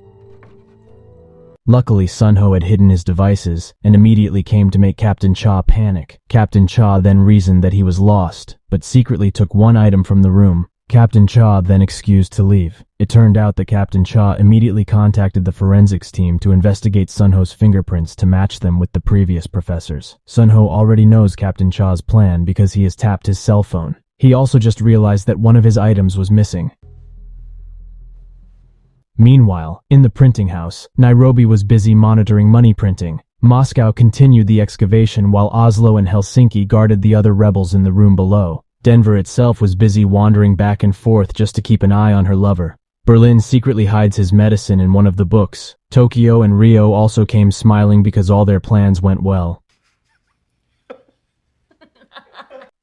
Luckily, Sunho had hidden his devices and immediately came to make Captain Cha panic. Captain Cha then reasoned that he was lost, but secretly took one item from the room. Captain Cha then excused to leave. It turned out that Captain Cha immediately contacted the forensics team to investigate Sunho's fingerprints to match them with the previous professors. Sunho already knows Captain Cha's plan because he has tapped his cell phone. He also just realized that one of his items was missing. Meanwhile, in the printing house, Nairobi was busy monitoring money printing. Moscow continued the excavation while Oslo and Helsinki guarded the other rebels in the room below. Denver itself was busy wandering back and forth just to keep an eye on her lover. Berlin secretly hides his medicine in one of the books. Tokyo and Rio also came smiling because all their plans went well.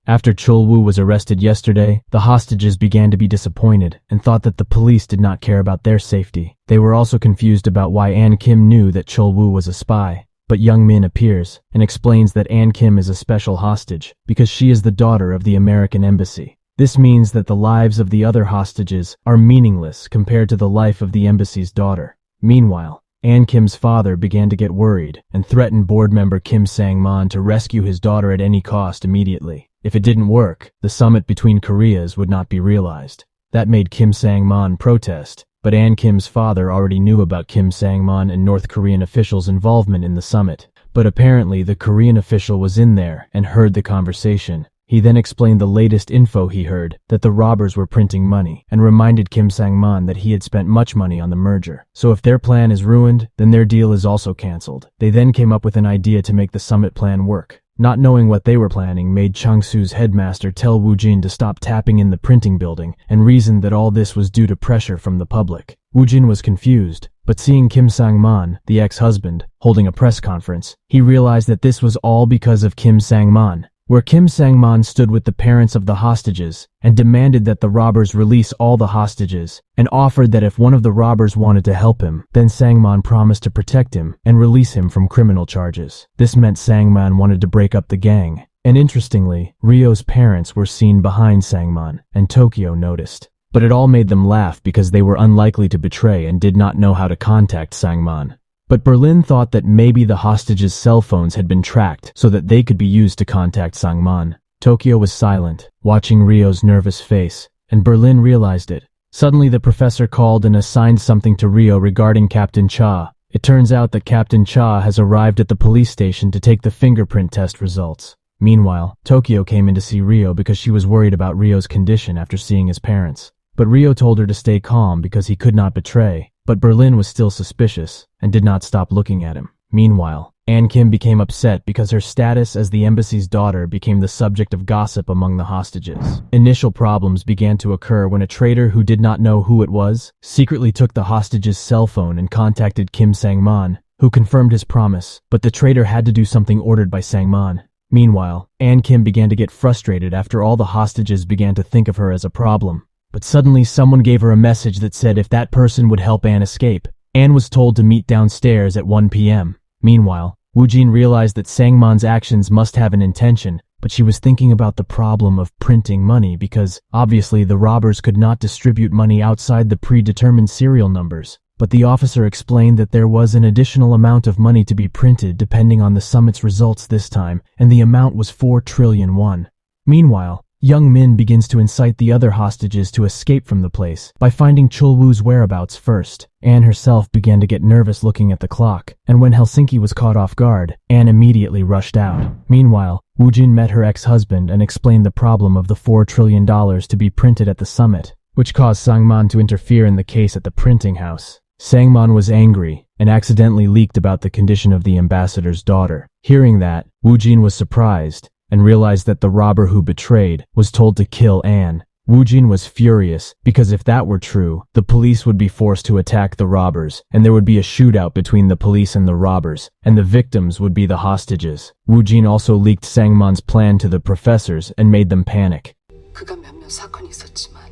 After Chol-woo was arrested yesterday, the hostages began to be disappointed and thought that the police did not care about their safety. They were also confused about why Ann Kim knew that Chol-woo was a spy. But Young Min appears and explains that Ann Kim is a special hostage because she is the daughter of the American embassy. This means that the lives of the other hostages are meaningless compared to the life of the embassy's daughter. Meanwhile, Ann Kim's father began to get worried and threatened board member Kim Sang-man to rescue his daughter at any cost immediately. If it didn't work, the summit between Koreas would not be realized. That made Kim Sang-man protest, but Ann Kim's father already knew about Kim Sang-man and North Korean officials' involvement in the summit. But apparently the Korean official was in there and heard the conversation. He then explained the latest info he heard, that the robbers were printing money, and reminded Kim Sang-man that he had spent much money on the merger. So if their plan is ruined, then their deal is also cancelled. They then came up with an idea to make the summit plan work. Not knowing what they were planning made Changsu's headmaster tell Woo Jin to stop tapping in the printing building and reasoned that all this was due to pressure from the public. Woo Jin was confused, But seeing Kim Sang-man, the ex-husband, holding a press conference, he realized that this was all because of Kim Sang-man, where Kim Sang-man stood with the parents of the hostages and demanded that the robbers release all the hostages and offered that if one of the robbers wanted to help him, then Sang-man promised to protect him and release him from criminal charges. This meant Sang-man wanted to break up the gang. And interestingly, Ryo's parents were seen behind Sang-man, and Tokyo noticed. But it all made them laugh because they were unlikely to betray and did not know how to contact Sang-man. But Berlin thought that maybe the hostages' cell phones had been tracked so that they could be used to contact Sang-man. Tokyo was silent, watching Ryo's nervous face, and Berlin realized it. Suddenly the professor called and assigned something to Ryo regarding Captain Cha. It turns out that Captain Cha has arrived at the police station to take the fingerprint test results. Meanwhile, Tokyo came in to see Ryo because she was worried about Ryo's condition after seeing his parents. But Ryo told her to stay calm because he could not betray. But Berlin was still suspicious and did not stop looking at him. Meanwhile, Ann Kim became upset because her status as the embassy's daughter became the subject of gossip among the hostages. Initial problems began to occur when a traitor who did not know who it was secretly took the hostage's cell phone and contacted Kim Sang-man, who confirmed his promise, but the traitor had to do something ordered by Sang-man. Meanwhile, Ann Kim began to get frustrated after all the hostages began to think of her as a problem. But suddenly someone gave her a message that said if that person would help Ann escape. Ann was told to meet downstairs at 1 p.m. Meanwhile, Woo Jin realized that Sang-man's actions must have an intention, but she was thinking about the problem of printing money because, obviously, the robbers could not distribute money outside the predetermined serial numbers. But the officer explained that there was an additional amount of money to be printed depending on the summit's results this time, and the amount was 4 trillion won. Meanwhile, Young Min begins to incite the other hostages to escape from the place by finding Chul-woo's whereabouts first. Anne herself began to get nervous looking at the clock, and when Helsinki was caught off guard, Anne immediately rushed out. Meanwhile, Woo Jin met her ex-husband and explained the problem of the $4 trillion to be printed at the summit, which caused Sang-man to interfere in the case at the printing house. Sang-man was angry and accidentally leaked about the condition of the ambassador's daughter. Hearing that, Woo Jin was surprised and realized that the robber who betrayed was told to kill Anne. Woo Jin was furious because if that were true, the police would be forced to attack the robbers, and there would be a shootout between the police and the robbers, and the victims would be the hostages. Woo Jin also leaked Sang-man's plan to the professors and made them panic. 그가 몇몇 사건이 있었지만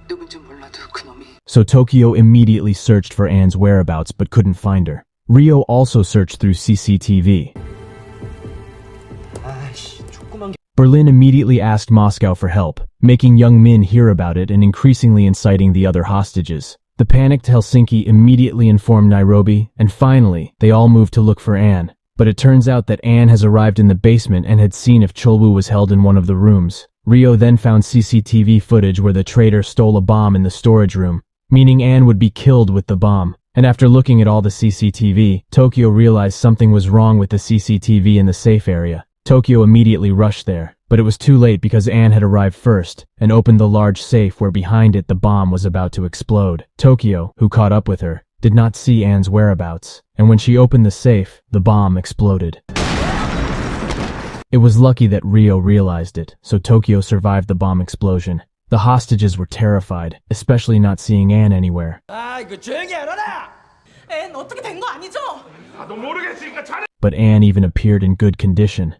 누군지 몰라도 그놈이 So Tokyo immediately searched for Anne's whereabouts but couldn't find her. Ryo also searched through CCTV. Berlin immediately asked Moscow for help, making Young Min hear about it and increasingly inciting the other hostages. The panicked Helsinki immediately informed Nairobi, and finally, they all moved to look for Anne. But it turns out that Anne has arrived in the basement and had seen if Chul-woo was held in one of the rooms. Ryo then found CCTV footage where the traitor stole a bomb in the storage room, meaning Anne would be killed with the bomb. And after looking at all the CCTV, Tokyo realized something was wrong with the CCTV in the safe area. Tokyo immediately rushed there, but it was too late because Anne had arrived first and opened the large safe where behind it the bomb was about to explode. Tokyo, who caught up with her, did not see Anne's whereabouts, and when she opened the safe, the bomb exploded. It was lucky that Ryo realized it, so Tokyo survived the bomb explosion. The hostages were terrified, especially not seeing Anne anywhere. But Anne even appeared in good condition.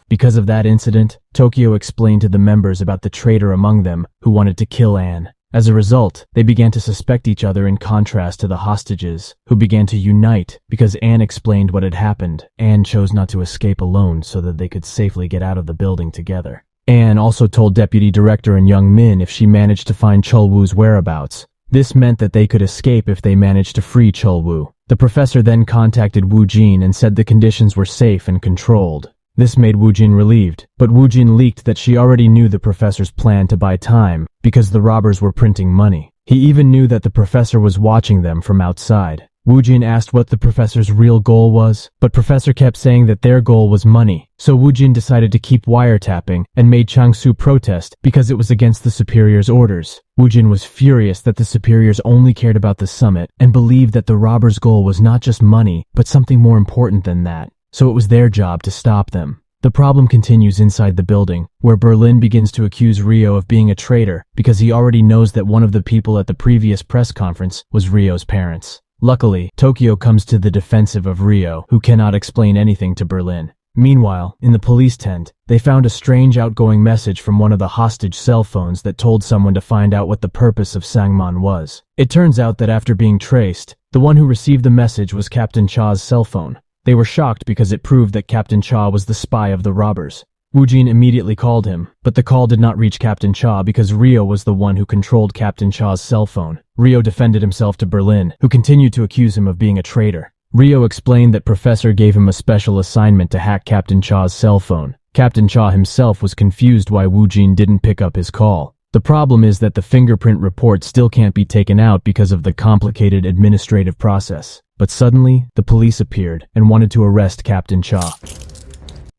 Because of that incident, Tokyo explained to the members about the traitor among them who wanted to kill Anne. As a result, they began to suspect each other in contrast to the hostages, who began to unite because Anne explained what had happened. Anne chose not to escape alone so that they could safely get out of the building together. Anne also told Deputy Director and Young Min if she managed to find Chul-woo's whereabouts. This meant that they could escape if they managed to free Chul-woo. The professor then contacted Woo Jin and said the conditions were safe and controlled. This made Woo Jin relieved, but Woo Jin leaked that she already knew the professor's plan to buy time because the robbers were printing money. He even knew that the professor was watching them from outside. Woo Jin asked what the professor's real goal was, but professor kept saying that their goal was money. So Woo Jin decided to keep wiretapping and made Chang-soo protest because it was against the superior's orders. Woo Jin was furious that the superiors only cared about the summit and believed that the robbers' goal was not just money, but something more important than that. So it was their job to stop them. The problem continues inside the building, where Berlin begins to accuse Rio of being a traitor because he already knows that one of the people at the previous press conference was Rio's parents. Luckily, Tokyo comes to the defensive of Rio, who cannot explain anything to Berlin. Meanwhile, in the police tent, they found a strange outgoing message from one of the hostage cell phones that told someone to find out what the purpose of Sangman was. It turns out that after being traced, the one who received the message was Captain Cha's cell phone. They were shocked because it proved that Captain Cha was the spy of the robbers. Wu Jin immediately called him, but the call did not reach Captain Cha because Rio was the one who controlled Captain Cha's cell phone. Rio defended himself to Berlin, who continued to accuse him of being a traitor. Rio explained that Professor gave him a special assignment to hack Captain Cha's cell phone. Captain Cha himself was confused why Wu Jin didn't pick up his call. The problem is that the fingerprint report still can't be taken out because of the complicated administrative process. But suddenly, the police appeared and wanted to arrest Captain Cha.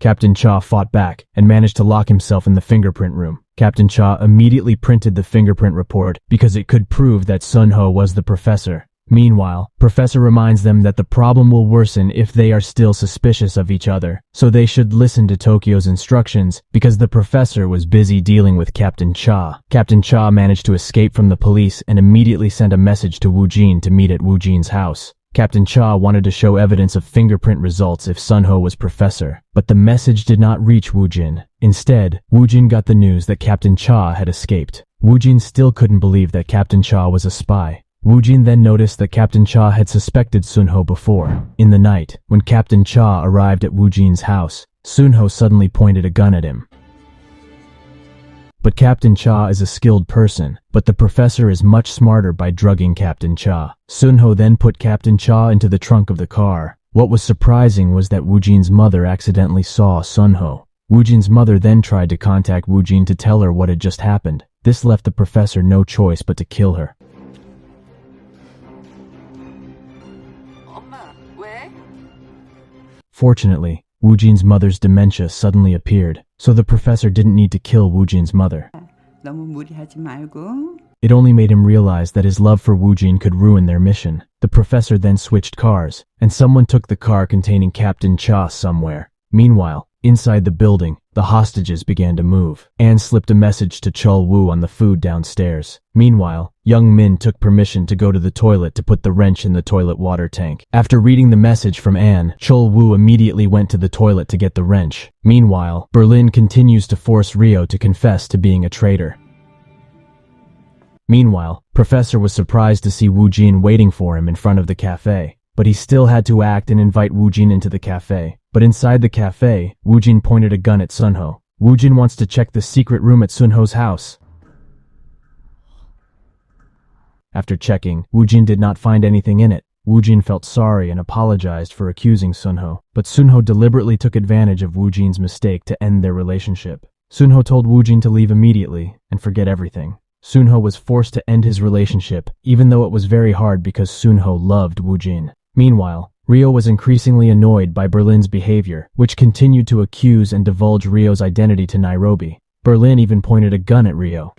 Captain Cha fought back and managed to lock himself in the fingerprint room. Captain Cha immediately printed the fingerprint report because it could prove that Sun Ho was the professor. Meanwhile, Professor reminds them that the problem will worsen if they are still suspicious of each other, so they should listen to Tokyo's instructions because the professor was busy dealing with Captain Cha. Captain Cha managed to escape from the police and immediately sent a message to Wu Jin to meet at Wu Jin's house. Captain Cha wanted to show evidence of fingerprint results if Sun Ho was professor, but the message did not reach Wu Jin. Instead, Wu Jin got the news that Captain Cha had escaped. Wu Jin still couldn't believe that Captain Cha was a spy. Wu Jin then noticed that Captain Cha had suspected Sun Ho before. In the night, when Captain Cha arrived at Wu Jin's house, Sun Ho suddenly pointed a gun at him. But Captain Cha is a skilled person, but the professor is much smarter by drugging Captain Cha. Sun Ho then put Captain Cha into the trunk of the car. What was surprising was that Wu Jin's mother accidentally saw Sun Ho. Wu Jin's mother then tried to contact Wu Jin to tell her what had just happened. This left the professor no choice but to kill her. 엄마, 왜? Fortunately, Wu Jin's mother's dementia suddenly appeared, so the professor didn't need to kill Wu Jin's mother. 너무 무리하지 말고. It only made him realize that his love for Wu Jin could ruin their mission. The professor then switched cars, and someone took the car containing Captain Cha somewhere. Meanwhile, inside the building, the hostages began to move. Anne slipped a message to Chul Wu on the food downstairs. Meanwhile, Young Min took permission to go to the toilet to put the wrench in the toilet water tank. After reading the message from Anne, Chul Wu immediately went to the toilet to get the wrench. Meanwhile, Berlin continues to force Rio to confess to being a traitor. Meanwhile, Professor was surprised to see Wu Jin waiting for him in front of the cafe, but he still had to act and invite Wu Jin into the cafe. But inside the cafe, Wu Jin pointed a gun at Sun Ho. Wu Jin wants to check the secret room at Sun Ho's house. After checking, Wu Jin did not find anything in it. Wu Jin felt sorry and apologized for accusing Sun Ho, but Sun Ho deliberately took advantage of Wu Jin's mistake to end their relationship. Sun Ho told Wu Jin to leave immediately and forget everything. Sun Ho was forced to end his relationship, even though it was very hard because Sun Ho loved Wu Jin. Meanwhile, Rio was increasingly annoyed by Berlin's behavior, which continued to accuse and divulge Rio's identity to Nairobi. Berlin even pointed a gun at Rio.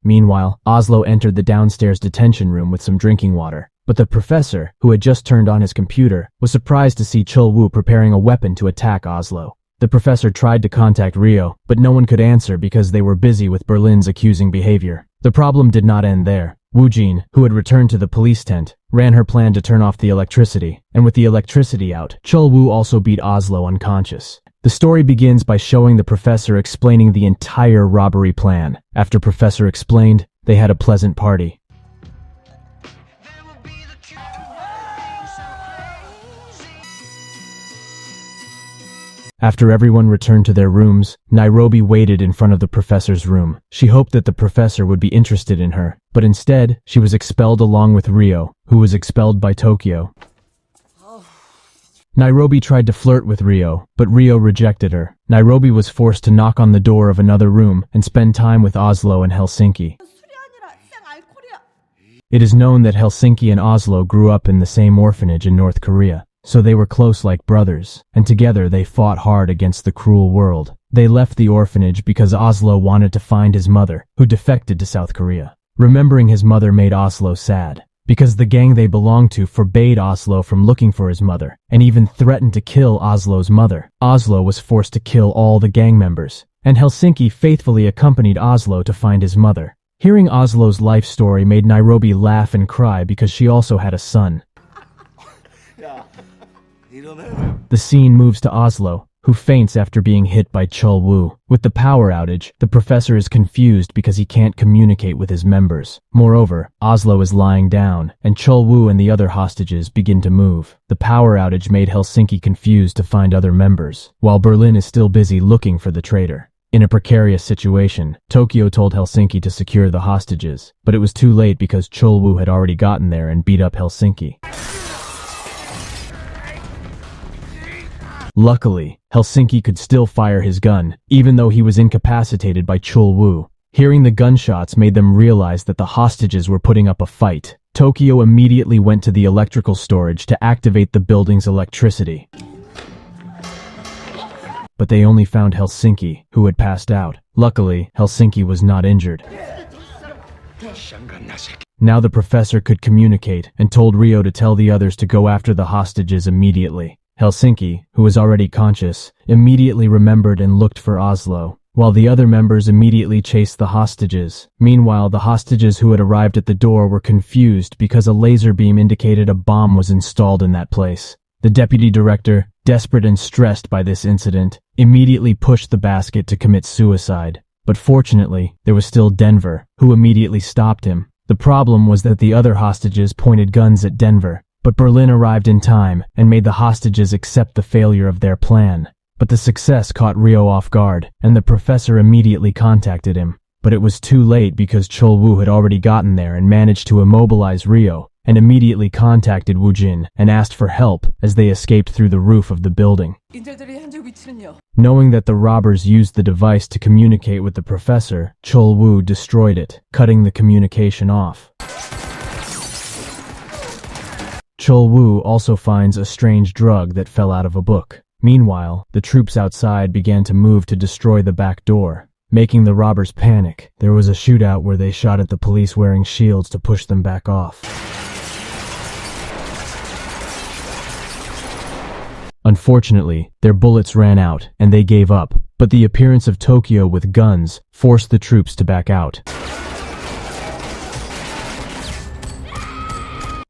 Meanwhile, Oslo entered the downstairs detention room with some drinking water. But the professor, who had just turned on his computer, was surprised to see Chul Wu preparing a weapon to attack Oslo. The professor tried to contact Rio, but no one could answer because they were busy with Berlin's accusing behavior. The problem did not end there. Wu Jin, who had returned to the police tent, ran her plan to turn off the electricity, and with the electricity out, Chul Wu also beat Oslo unconscious. The story begins by showing the professor explaining the entire robbery plan. After Professor explained, they had a pleasant party. After everyone returned to their rooms, Nairobi waited in front of the professor's room. She hoped that the professor would be interested in her, but instead, she was expelled along with Rio, who was expelled by Tokyo. Nairobi tried to flirt with Rio, but Rio rejected her. Nairobi was forced to knock on the door of another room and spend time with Oslo and Helsinki. It is known that Helsinki and Oslo grew up in the same orphanage in North Korea. So they were close like brothers, and together they fought hard against the cruel world. They left the orphanage because Oslo wanted to find his mother, who defected to South Korea. Remembering his mother made Oslo sad. because the gang they belonged to forbade Oslo from looking for his mother and even threatened to kill Oslo's mother. Oslo was forced to kill all the gang members, and Helsinki faithfully accompanied Oslo to find his mother. Hearing Oslo's life story made Nairobi laugh and cry because she also had a son. The scene moves to Oslo, who faints after being hit by Chul Woo. With the power outage, the professor is confused because he can't communicate with his members. Moreover, Oslo is lying down, and Chul Woo and the other hostages begin to move. The power outage made Helsinki confused to find other members, while Berlin is still busy looking for the traitor. In a precarious situation, Tokyo told Helsinki to secure the hostages, but it was too late because Chul Woo had already gotten there and beat up Helsinki. Luckily, Helsinki could still fire his gun, even though he was incapacitated by Chul Woo. Hearing the gunshots made them realize that the hostages were putting up a fight. Tokyo immediately went to the electrical storage to activate the building's electricity. But they only found Helsinki, who had passed out. Luckily, Helsinki was not injured. Now the professor could communicate and told Rio to tell the others to go after the hostages immediately. Helsinki, who was already conscious, immediately remembered and looked for Oslo, while the other members immediately chased the hostages. Meanwhile, the hostages who had arrived at the door were confused because a laser beam indicated a bomb was installed in that place. The deputy director, desperate and stressed by this incident, immediately pushed the basket to commit suicide. But fortunately, there was still Denver, who immediately stopped him. The problem was that the other hostages pointed guns at Denver, but Berlin arrived in time and made the hostages accept the failure of their plan. But the success caught Rio off guard, and the professor immediately contacted him. But it was too late because Chul Woo had already gotten there and managed to immobilize Rio, and immediately contacted Woojin and asked for help as they escaped through the roof of the building. Knowing that the robbers used the device to communicate with the professor, Chul Woo destroyed it, cutting the communication off. Chul Woo also finds a strange drug that fell out of a book. Meanwhile, the troops outside began to move to destroy the back door, making the robbers panic. There was a shootout where they shot at the police wearing shields to push them back off. Unfortunately, their bullets ran out and they gave up, but the appearance of Tokyo with guns forced the troops to back out.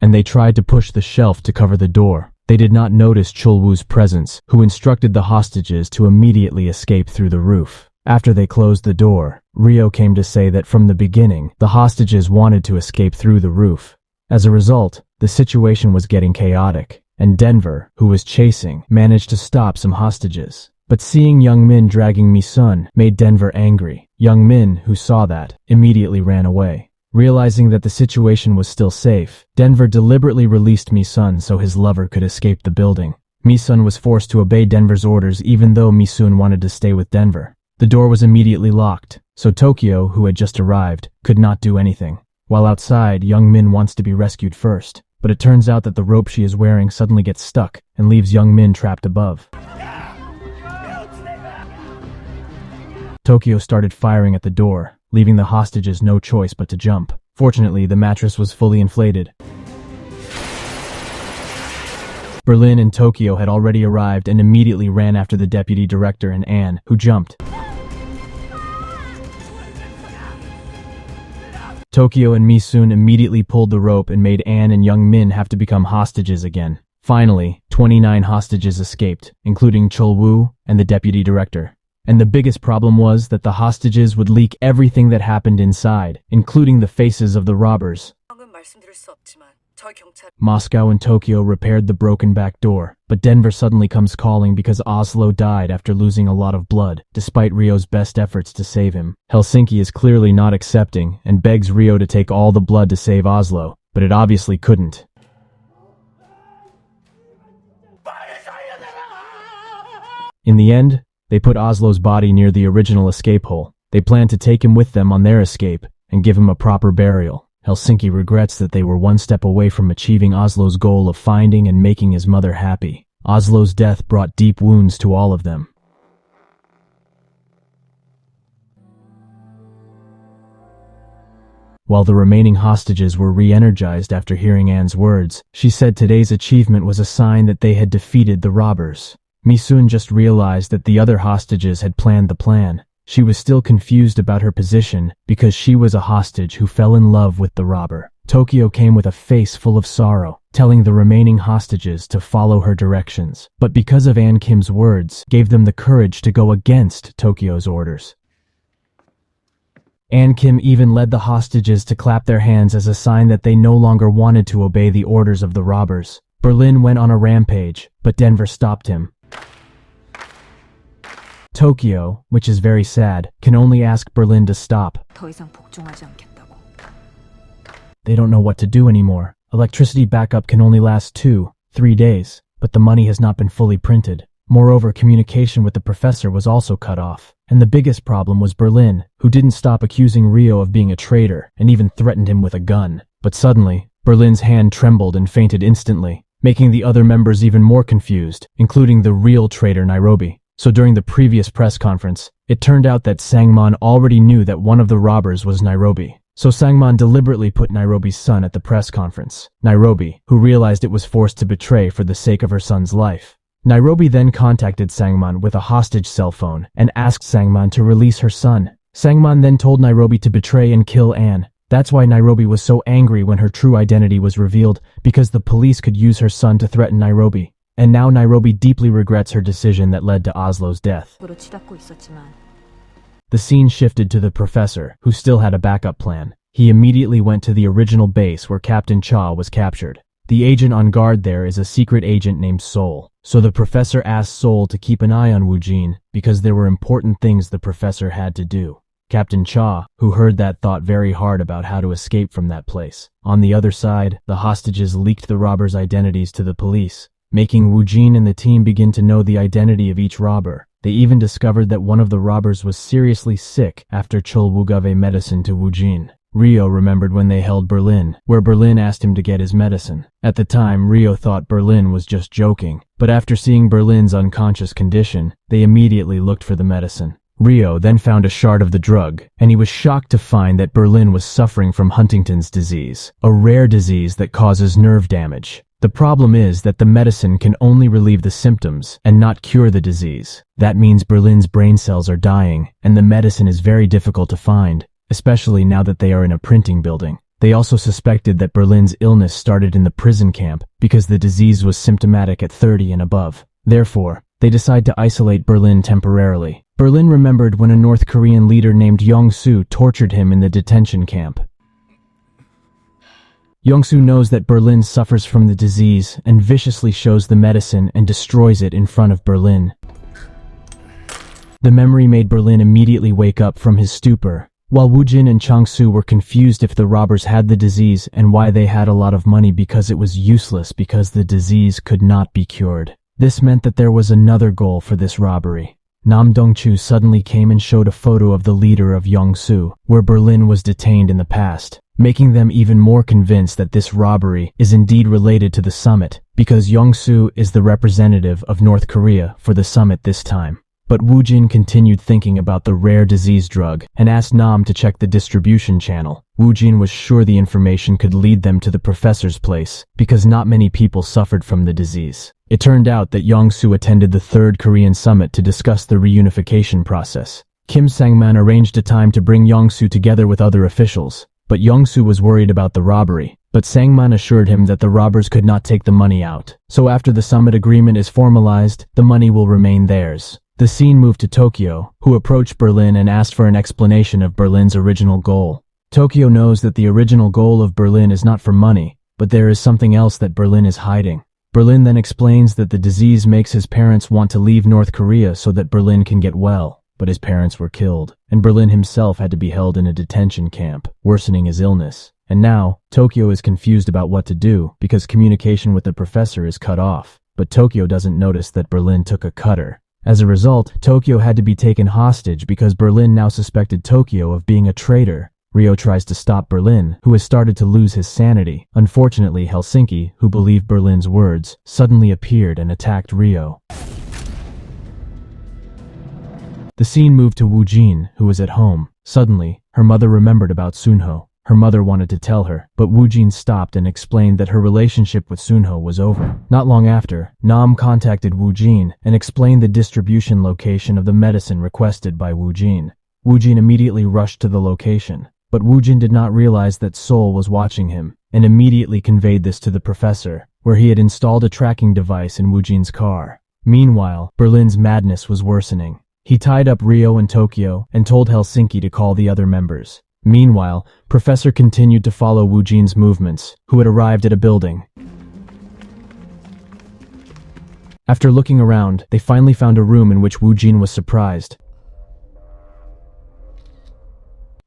And they tried to push the shelf to cover the door. They did not notice Chul Woo's presence, who instructed the hostages to immediately escape through the roof. After they closed the door, Rio came to say that from the beginning, the hostages wanted to escape through the roof. As a result, the situation was getting chaotic, and Denver, who was chasing, managed to stop some hostages. But seeing Young Min dragging Mi-sun made Denver angry. Young Min, who saw that, immediately ran away. Realizing that the situation was still safe, Denver deliberately released Mi-sun so his lover could escape the building. Mi-sun was forced to obey Denver's orders even though Mi-sun wanted to stay with Denver. The door was immediately locked, so Tokyo, who had just arrived, could not do anything. While outside, Young Min wants to be rescued first, but it turns out that the rope she is wearing suddenly gets stuck and leaves Young Min trapped above. Tokyo started firing at the door, leaving the hostages no choice but to jump. Fortunately, the mattress was fully inflated. Berlin and Tokyo had already arrived and immediately ran after the deputy director and Anne, who jumped. Tokyo and Mi-sun immediately pulled the rope and made Anne and Young Min have to become hostages again. Finally, 29 hostages escaped, including Chul Woo and the deputy director. And the biggest problem was that the hostages would leak everything that happened inside, including the faces of the robbers. Moscow and Tokyo repaired the broken back door, but Denver suddenly comes calling because Oslo died after losing a lot of blood, despite Rio's best efforts to save him. Helsinki is clearly not accepting and begs Rio to take all the blood to save Oslo, but it obviously couldn't. In the end, they put Oslo's body near the original escape hole. They planned to take him with them on their escape and give him a proper burial. Helsinki regrets that they were one step away from achieving Oslo's goal of finding and making his mother happy. Oslo's death brought deep wounds to all of them. While the remaining hostages were re-energized after hearing Anne's words, she said today's achievement was a sign that they had defeated the robbers. Mi-sun just realized that the other hostages had planned the plan. She was still confused about her position because she was a hostage who fell in love with the robber. Tokyo came with a face full of sorrow, telling the remaining hostages to follow her directions, but because of Ann Kim's words, gave them the courage to go against Tokyo's orders. Ann Kim even led the hostages to clap their hands as a sign that they no longer wanted to obey the orders of the robbers. Berlin went on a rampage, but Denver stopped him. Tokyo, which is very sad, can only ask Berlin to stop. 더 이상 복종하지 않겠다고. They don't know what to do anymore. Electricity backup can only last 2-3 days, but the money has not been fully printed. Moreover, communication with the professor was also cut off. And the biggest problem was Berlin, who didn't stop accusing Rio of being a traitor and even threatened him with a gun. But suddenly, Berlin's hand trembled and fainted instantly, making the other members even more confused, including the real traitor Nairobi. So during the previous press conference, it turned out that Sangman already knew that one of the robbers was Nairobi. So Sangman deliberately put Nairobi's son at the press conference. Nairobi, who realized it was forced to betray for the sake of her son's life. Nairobi then contacted Sangman with a hostage cell phone and asked Sangman to release her son. Sangman then told Nairobi to betray and kill Anne. That's why Nairobi was so angry when her true identity was revealed, because the police could use her son to threaten Nairobi. And now Nairobi deeply regrets her decision that led to Oslo's death. 으로 치닫고 있었지만 The scene shifted to the professor, who still had a backup plan. He immediately went to the original base where Captain Cha was captured. The agent on guard there is a secret agent named Sol. So the professor asked Sol to keep an eye on Wu Jin because there were important things the professor had to do. Captain Cha, who heard that, thought very hard about how to escape from that place. On the other side, the hostages leaked the robbers' identities to the police, making Wu Jin and the team begin to know the identity of each robber. They even discovered that one of the robbers was seriously sick after Chol Wu gave medicine to Wu Jin. Rio remembered when they held Berlin, where Berlin asked him to get his medicine. At the time, Rio thought Berlin was just joking, but after seeing Berlin's unconscious condition, they immediately looked for the medicine. Rio then found a shard of the drug, and he was shocked to find that Berlin was suffering from Huntington's disease, a rare disease that causes nerve damage. The problem is that the medicine can only relieve the symptoms and not cure the disease. That means Berlin's brain cells are dying, and the medicine is very difficult to find, especially now that they are in a printing building. They also suspected that Berlin's illness started in the prison camp because the disease was symptomatic at 30 and above. Therefore, they decide to isolate Berlin temporarily. Berlin remembered when a North Korean leader named Yong-soo tortured him in the detention camp. Yong-soo knows that Berlin suffers from the disease and viciously shows the medicine and destroys it in front of Berlin. The memory made Berlin immediately wake up from his stupor, while Wu Jin and Chang-soo were confused if the robbers had the disease and why they had a lot of money because it was useless because the disease could not be cured. This meant that there was another goal for this robbery. Nam Dong-chu suddenly came and showed a photo of the leader of Yong-soo, where Berlin was detained in the past, making them even more convinced that this robbery is indeed related to the summit, because Yong-soo is the representative of North Korea for the summit this time. But Wu Jin continued thinking about the rare disease drug and asked Nam to check the distribution channel. Wu Jin was sure the information could lead them to the professor's place, because not many people suffered from the disease. It turned out that Yong-soo attended the Third Korean Summit to discuss the reunification process. Kim Sang-man arranged a time to bring Yong-soo together with other officials, but Yong-soo was worried about the robbery. But Sang-man assured him that the robbers could not take the money out. So after the summit agreement is formalized, the money will remain theirs. The scene moved to Tokyo, who approached Berlin and asked for an explanation of Berlin's original goal. Tokyo knows that the original goal of Berlin is not for money, but there is something else that Berlin is hiding. Berlin then explains that the disease makes his parents want to leave North Korea so that Berlin can get well, but his parents were killed, and Berlin himself had to be held in a detention camp, worsening his illness. And now, Tokyo is confused about what to do because communication with the professor is cut off, but Tokyo doesn't notice that Berlin took a cutter. As a result, Tokyo had to be taken hostage because Berlin now suspected Tokyo of being a traitor. Rio tries to stop Berlin, who has started to lose his sanity. Unfortunately, Helsinki, who believed Berlin's words, suddenly appeared and attacked Rio. The scene moved to Wu Jin, who was at home. Suddenly, her mother remembered about Sunho. her mother wanted to tell her, but Woo Jin stopped and explained that her relationship with Sunho was over. Not long after, Nam contacted Woo Jin and explained the distribution location of the medicine requested by Woo Jin. Woo Jin immediately rushed to the location, but Woo Jin did not realize that Sol was watching him and immediately conveyed this to the professor, where he had installed a tracking device in Woo Jin's car. Meanwhile, Berlin's madness was worsening. He tied up Rio and Tokyo and told Helsinki to call the other members. Meanwhile, Professor continued to follow Woo Jin's movements, who had arrived at a building. After looking around, they finally found a room in which Woo Jin was surprised.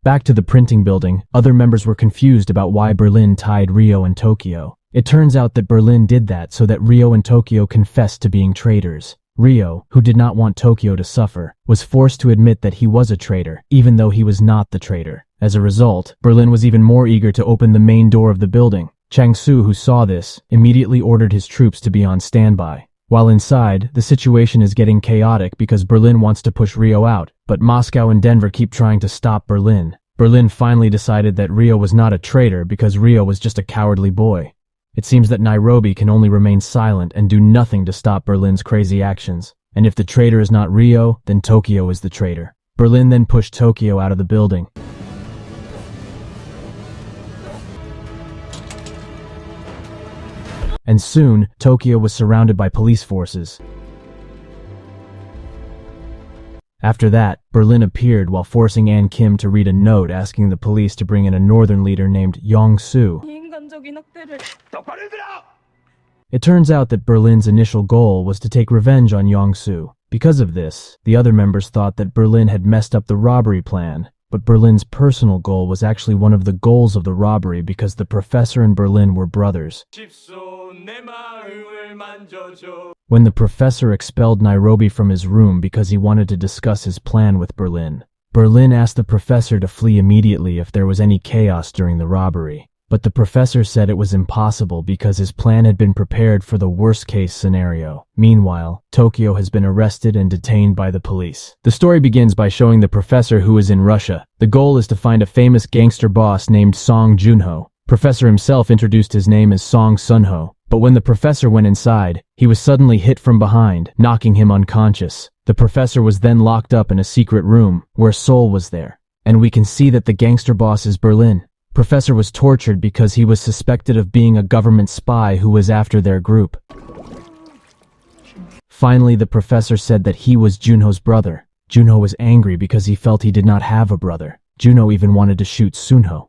Back to the printing building, other members were confused about why Berlin tied Rio and Tokyo. It turns out that Berlin did that so that Rio and Tokyo confessed to being traitors. Rio, who did not want Tokyo to suffer, was forced to admit that he was a traitor, even though he was not the traitor. As a result, Berlin was even more eager to open the main door of the building. Chang Su, who saw this, immediately ordered his troops to be on standby. While inside, the situation is getting chaotic because Berlin wants to push Rio out, but Moscow and Denver keep trying to stop Berlin. Berlin finally decided that Rio was not a traitor because Rio was just a cowardly boy. It seems that Nairobi can only remain silent and do nothing to stop Berlin's crazy actions. And if the traitor is not Rio, then Tokyo is the traitor. Berlin then pushed Tokyo out of the building. And soon, Tokyo was surrounded by police forces. After that, Berlin appeared while forcing Ann Kim to read a note asking the police to bring in a northern leader named Yong Su. It turns out that Berlin's initial goal was to take revenge on Yong Su. Because of this, the other members thought that Berlin had messed up the robbery plan, but Berlin's personal goal was actually one of the goals of the robbery because the professor and Berlin were brothers. When the professor expelled Nairobi from his room because he wanted to discuss his plan with Berlin, Berlin asked the professor to flee immediately if there was any chaos during the robbery. But the professor said it was impossible because his plan had been prepared for the worst-case scenario. Meanwhile, Tokyo has been arrested and detained by the police. The story begins by showing the professor who is in Russia. The goal is to find a famous gangster boss named Song Junho. Professor himself introduced his name as Song Sunho. But when the professor went inside, he was suddenly hit from behind, knocking him unconscious. The professor was then locked up in a secret room, where Sol was there. And we can see that the gangster boss is Berlin. Professor was tortured because he was suspected of being a government spy who was after their group. Finally, the professor said that he was Junho's brother. Junho was angry because he felt he did not have a brother. Junho even wanted to shoot Sunho.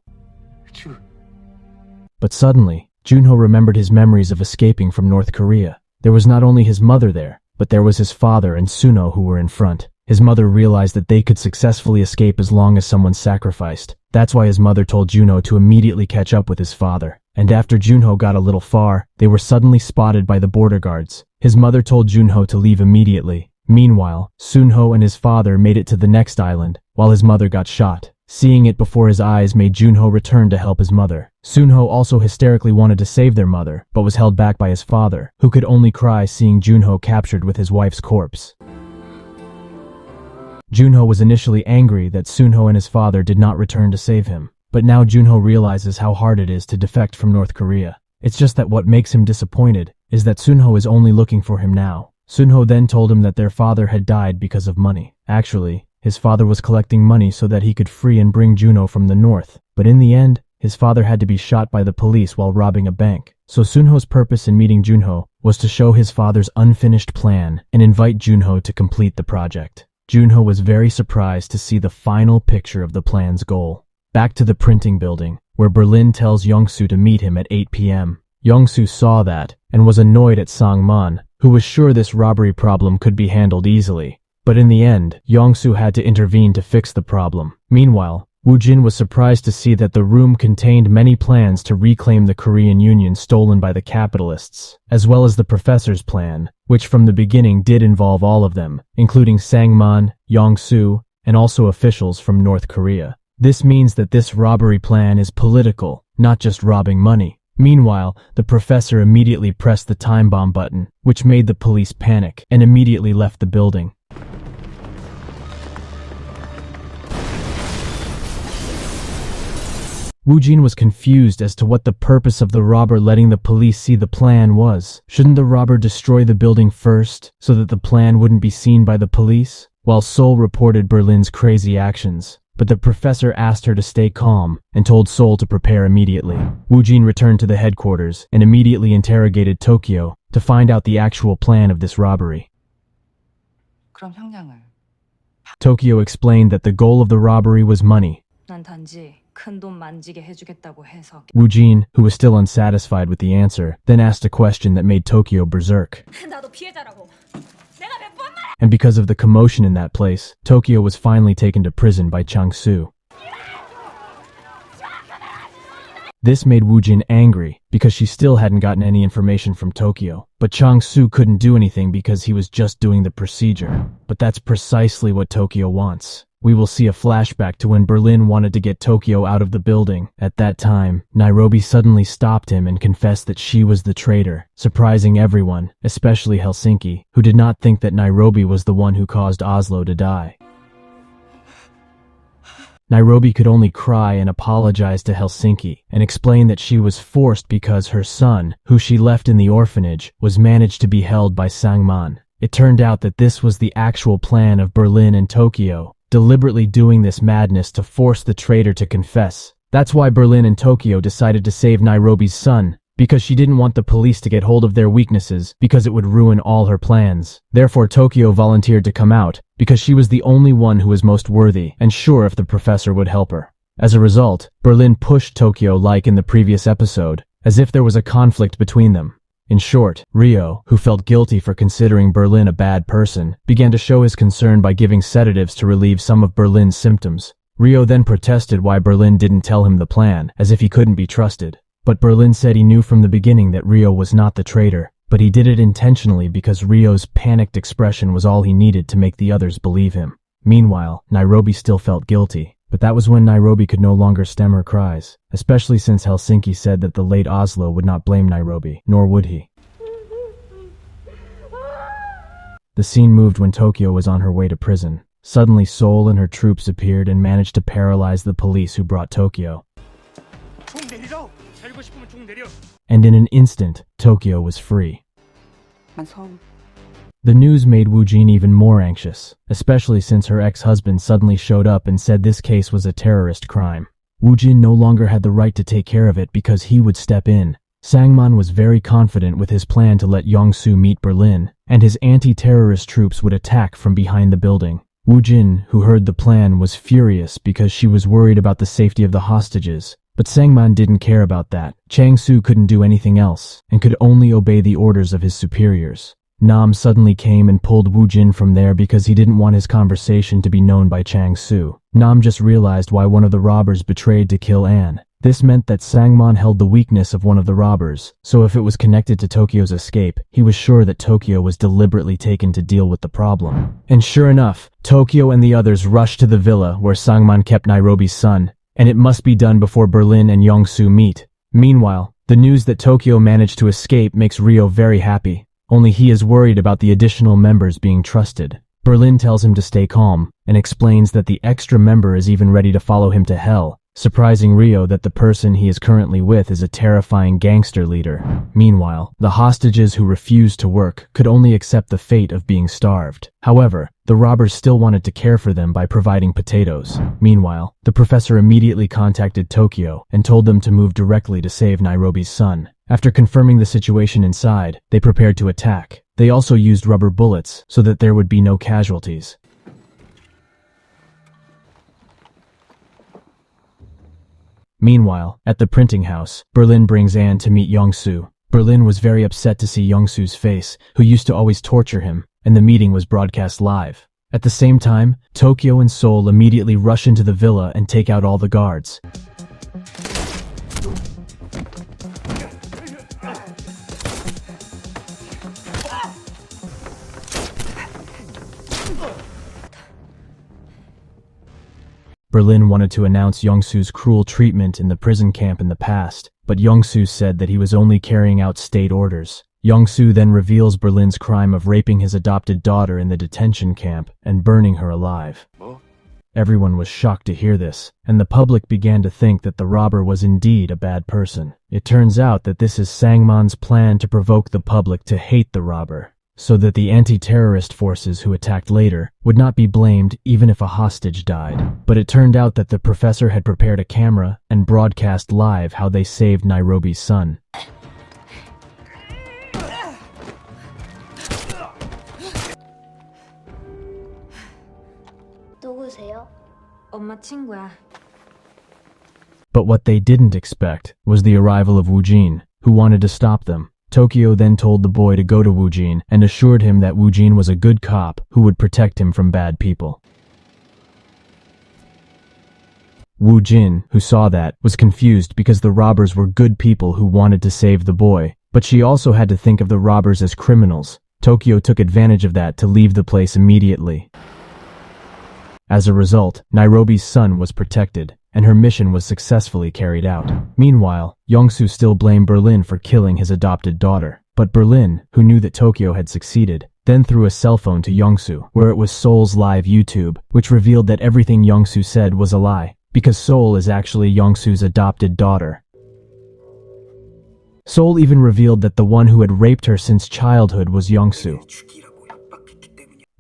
But suddenly, Junho remembered his memories of escaping from North Korea. There was not only his mother there, but there was his father and Sunho who were in front. His mother realized that they could successfully escape as long as someone sacrificed. That's why his mother told Junho to immediately catch up with his father. And after Junho got a little far, they were suddenly spotted by the border guards. His mother told Junho to leave immediately. Meanwhile, Sunho and his father made it to the next island, while his mother got shot. Seeing it before his eyes made Junho return to help his mother. Sunho also hysterically wanted to save their mother, but was held back by his father, who could only cry seeing Junho captured with his wife's corpse. Junho was initially angry that Sunho and his father did not return to save him, but now Junho realizes how hard it is to defect from North Korea. It's just that what makes him disappointed is that Sunho is only looking for him now. Sunho then told him that their father had died because of money. Actually, his father was collecting money so that he could free and bring Junho from the north, but in the end, his father had to be shot by the police while robbing a bank. So Sunho's purpose in meeting Junho was to show his father's unfinished plan and invite Junho to complete the project. Junho was very surprised to see the final picture of the plan's goal. Back to the printing building, where Berlin tells Yongsu to meet him at 8 p.m. Yongsu saw that and was annoyed at Sangman, who was sure this robbery problem could be handled easily. But in the end, Yongsu had to intervene to fix the problem. Meanwhile, Woo Jin was surprised to see that the room contained many plans to reclaim the Korean Union stolen by the capitalists, as well as the professor's plan, which from the beginning did involve all of them, including Sangman, Yongsu, and also officials from North Korea. This means that this robbery plan is political, not just robbing money. Meanwhile, the professor immediately pressed the time bomb button, which made the police panic, and immediately left the building. Wu Jin was confused as to what the purpose of the robber letting the police see the plan was. Shouldn't the robber destroy the building first, so that the plan wouldn't be seen by the police? While Seoul reported Berlin's crazy actions, but the professor asked her to stay calm and told Seoul to prepare immediately. Wu Jin returned to the headquarters and immediately interrogated Tokyo to find out the actual plan of this robbery. 그럼 형량을. Tokyo explained that the goal of the robbery was money. 난 단지 큰 돈 만지게 해주겠다고 해서. Wu Jin, who was still unsatisfied with the answer, then asked a question that made Tokyo berserk. 나도 피해자라고. 내가 몇 번 말해. And because of the commotion in that place, Tokyo was finally taken to prison by Chang-Soo. This made Wu Jin angry because she still hadn't gotten any information from Tokyo. But Chang-Soo couldn't do anything because he was just doing the procedure. But that's precisely what Tokyo wants. We will see a flashback to when Berlin wanted to get Tokyo out of the building. At that time, Nairobi suddenly stopped him and confessed that she was the traitor, surprising everyone, especially Helsinki, who did not think that Nairobi was the one who caused Oslo to die. Nairobi could only cry and apologize to Helsinki and explain that she was forced because her son, who she left in the orphanage, was managed to be held by Sangman. It turned out that this was the actual plan of Berlin and Tokyo, deliberately doing this madness to force the traitor to confess. That's why Berlin and Tokyo decided to save Nairobi's son, because she didn't want the police to get hold of their weaknesses because it would ruin all her plans. Therefore, Tokyo volunteered to come out because she was the only one who was most worthy and sure if the professor would help her. As a result, Berlin pushed Tokyo like in the previous episode, as if there was a conflict between them. In short, Rio, who felt guilty for considering Berlin a bad person, began to show his concern by giving sedatives to relieve some of Berlin's symptoms. Rio then protested why Berlin didn't tell him the plan, as if he couldn't be trusted. But Berlin said he knew from the beginning that Rio was not the traitor, but he did it intentionally because Rio's panicked expression was all he needed to make the others believe him. Meanwhile, Nairobi still felt guilty, but that was when Nairobi could no longer stem her cries, especially since Helsinki said that the late Oslo would not blame Nairobi, nor would he. The scene moved when Tokyo was on her way to prison. Suddenly, Seoul and her troops appeared and managed to paralyze the police who brought Tokyo. And in an instant, Tokyo was free. The news made Wu Jin even more anxious, especially since her ex-husband suddenly showed up and said this case was a terrorist crime. Wu Jin no longer had the right to take care of it because he would step in. Sangman was very confident with his plan to let Yong-Soo meet Berlin, and his anti-terrorist troops would attack from behind the building. Wu Jin, who heard the plan, was furious because she was worried about the safety of the hostages. But Sangman didn't care about that. Chang-Soo couldn't do anything else, and could only obey the orders of his superiors. Nam suddenly came and pulled Wu Jin from there because he didn't want his conversation to be known by Chang-Soo. Nam just realized why one of the robbers betrayed to kill Anne. This meant that Sangman held the weakness of one of the robbers, so if it was connected to Tokyo's escape, he was sure that Tokyo was deliberately taken to deal with the problem. And sure enough, Tokyo and the others rushed to the villa where Sangman kept Nairobi's son, and it must be done before Berlin and Yong-Soo meet. Meanwhile, the news that Tokyo managed to escape makes Rio very happy, only he is worried about the additional members being trusted. Berlin tells him to stay calm, and explains that the extra member is even ready to follow him to hell, surprising Rio that the person he is currently with is a terrifying gangster leader. Meanwhile, the hostages who refused to work could only accept the fate of being starved. However, the robbers still wanted to care for them by providing potatoes. Meanwhile, the professor immediately contacted Tokyo and told them to move directly to save Nairobi's son. After confirming the situation inside, they prepared to attack. They also used rubber bullets so that there would be no casualties. Meanwhile, at the printing house, Berlin brings Anne to meet Yong-Soo. Berlin was very upset to see Yong-Soo's face, who used to always torture him, and the meeting was broadcast live. At the same time, Tokyo and Seoul immediately rush into the villa and take out all the guards. Berlin wanted to announce Yong-Soo's cruel treatment in the prison camp in the past, but Yong-Soo said that he was only carrying out state orders. Yong-Soo then reveals Berlin's crime of raping his adopted daughter in the detention camp and burning her alive. Everyone was shocked to hear this, and the public began to think that the robber was indeed a bad person. It turns out that this is Sangmon's plan to provoke the public to hate the robber, so that the anti-terrorist forces who attacked later would not be blamed even if a hostage died. But it turned out that the professor had prepared a camera and broadcast live how they saved Nairobi's son. 누구세요? 엄마 친구야. But what they didn't expect was the arrival of Wu Jin, who wanted to stop them. Tokyo then told the boy to go to Wu Jin and assured him that Wu Jin was a good cop who would protect him from bad people. Wu Jin, who saw that, was confused because the robbers were good people who wanted to save the boy, but she also had to think of the robbers as criminals. Tokyo took advantage of that to leave the place immediately. As a result, Nairobi's son was protected, and her mission was successfully carried out. Meanwhile, Yongsu still blamed Berlin for killing his adopted daughter. But Berlin, who knew that Tokyo had succeeded, then threw a cell phone to Yongsu, where it was Seoul's live YouTube, which revealed that everything Yongsu said was a lie, because Seoul is actually Yongsu's adopted daughter. Seoul even revealed that the one who had raped her since childhood was Yongsu.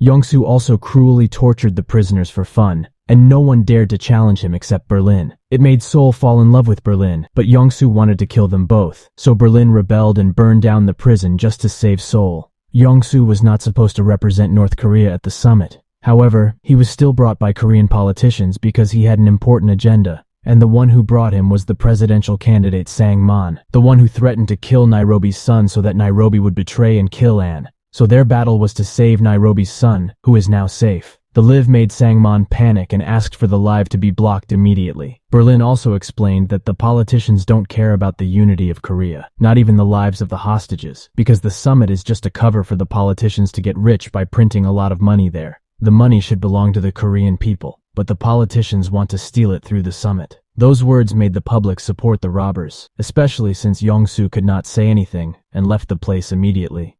Yongsu also cruelly tortured the prisoners for fun, and no one dared to challenge him except Berlin. It made Seoul fall in love with Berlin, but Yongsu wanted to kill them both, so Berlin rebelled and burned down the prison just to save Seoul. Yongsu was not supposed to represent North Korea at the summit. However, he was still brought by Korean politicians because he had an important agenda, and the one who brought him was the presidential candidate Sangmon, the one who threatened to kill Nairobi's son so that Nairobi would betray and kill Anne. So their battle was to save Nairobi's son, who is now safe. The live made Sangmon panic and asked for the live to be blocked immediately. Berlin also explained that the politicians don't care about the unity of Korea, not even the lives of the hostages, because the summit is just a cover for the politicians to get rich by printing a lot of money there. The money should belong to the Korean people, but the politicians want to steal it through the summit. Those words made the public support the robbers, especially since Yongsu could not say anything and left the place immediately.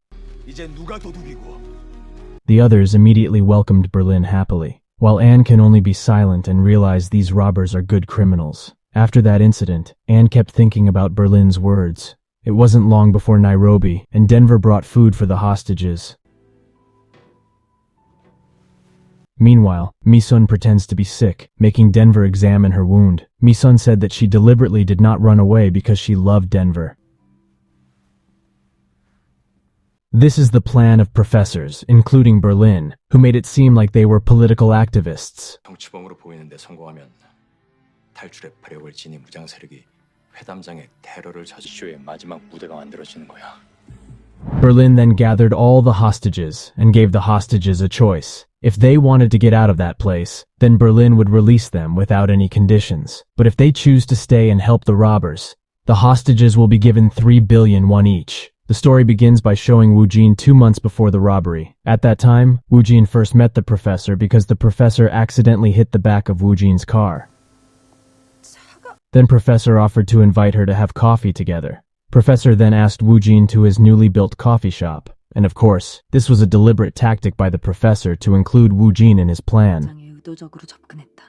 The others immediately welcomed Berlin happily, while Anne can only be silent and realize these robbers are good criminals. After that incident, Anne kept thinking about Berlin's words. It wasn't long before Nairobi, and Denver brought food for the hostages. Meanwhile, Mi-sun pretends to be sick, making Denver examine her wound. Mi-sun said that she deliberately did not run away because she loved Denver. This is the plan of professors, including Berlin, who made it seem like they were political activists. 정치범으로 보이는데 성공하면 탈출의 발역을 지닌 무장 세력이 회담장에 테러를 저지쇼의 마지막 무대가 만들어지는 거야. Berlin then gathered all the hostages and gave the hostages a choice. If they wanted to get out of that place, then Berlin would release them without any conditions. But if they choose to stay and help the robbers, the hostages will be given 3 billion won each. The story begins by showing Wu Jin 2 months before the robbery. At that time, Wu Jin first met the professor because the professor accidentally hit the back of Wu Jin's car. Then professor offered to invite her to have coffee together. Professor then asked Wu Jin to his newly built coffee shop. And of course, this was a deliberate tactic by the professor to include Wu Jin in his plan. 의도적으로 접근했다.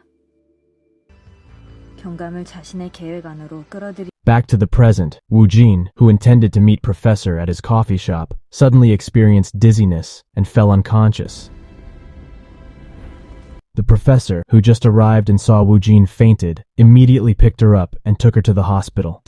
경감을 자신의 계획 안으로 끌어들이 Back to the present, Wu Jin, who intended to meet Professor at his coffee shop, suddenly experienced dizziness and fell unconscious. The professor, who just arrived and saw Wu Jin fainted, immediately picked her up and took her to the hospital.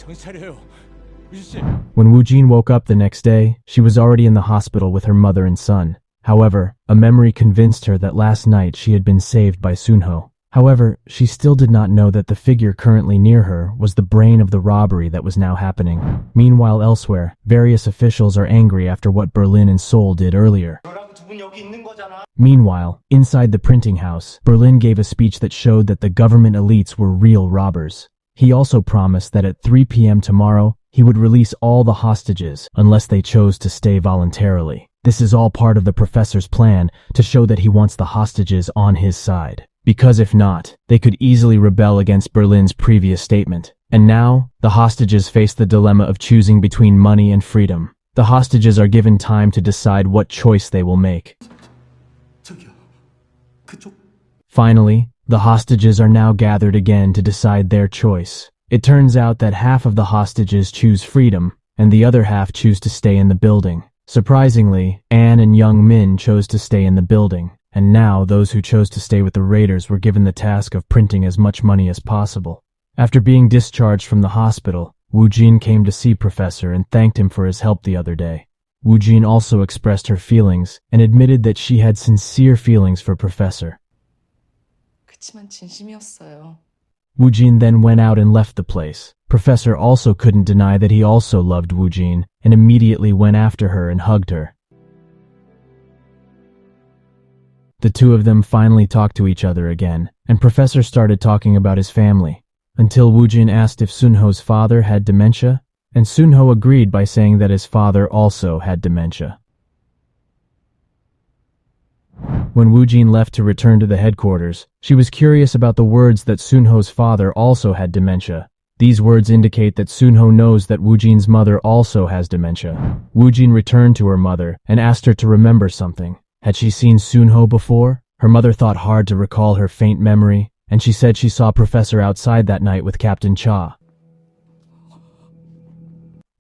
When Wu Jin woke up the next day, she was already in the hospital with her mother and son. However, a memory convinced her that last night she had been saved by Sunho. However, she still did not know that the figure currently near her was the brain of the robbery that was now happening. Meanwhile, elsewhere, various officials are angry after what Berlin and Seoul did earlier. Meanwhile, inside the printing house, Berlin gave a speech that showed that the government elites were real robbers. He also promised that at 3 p.m. tomorrow, he would release all the hostages unless they chose to stay voluntarily. This is all part of the professor's plan to show that he wants the hostages on his side. Because if not, they could easily rebel against Berlin's previous statement. And now, the hostages face the dilemma of choosing between money and freedom. The hostages are given time to decide what choice they will make. Finally, The hostages are now gathered again to decide their choice. It turns out that half of the hostages choose freedom, and the other half choose to stay in the building. Surprisingly, Anne and Young Min chose to stay in the building, and now those who chose to stay with the raiders were given the task of printing as much money as possible. After being discharged from the hospital, Wu Jin came to see Professor and thanked him for his help the other day. Wu Jin also expressed her feelings and admitted that she had sincere feelings for Professor. 그치만 진심이었어요. Wu Jin then went out and left the place. Professor also couldn't deny that he also loved Wu Jin and immediately went after her and hugged her. The two of them finally talked to each other again, and Professor started talking about his family, until Wu Jin asked if Sunho's father had dementia, and Sunho agreed by saying that his father also had dementia. When Wu Jin left to return to the headquarters, she was curious about the words that Sunho's father also had dementia. These words indicate that Sunho knows that Wu Jin's mother also has dementia. Wu Jin returned to her mother and asked her to remember something. Had she seen Sunho before? Her mother thought hard to recall her faint memory, and she said she saw Professor outside that night with Captain Cha.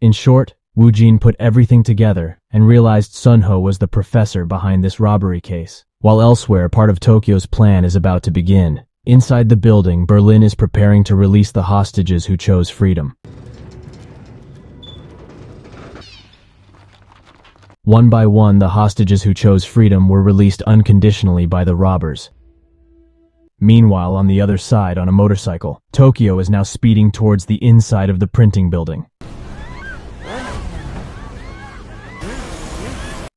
In short, Wu Jin put everything together and realized Sunho was the professor behind this robbery case. While elsewhere, part of Tokyo's plan is about to begin. Inside the building, Berlin is preparing to release the hostages who chose freedom. One by one, the hostages who chose freedom were released unconditionally by the robbers. Meanwhile, on the other side, on a motorcycle, Tokyo is now speeding towards the inside of the printing building.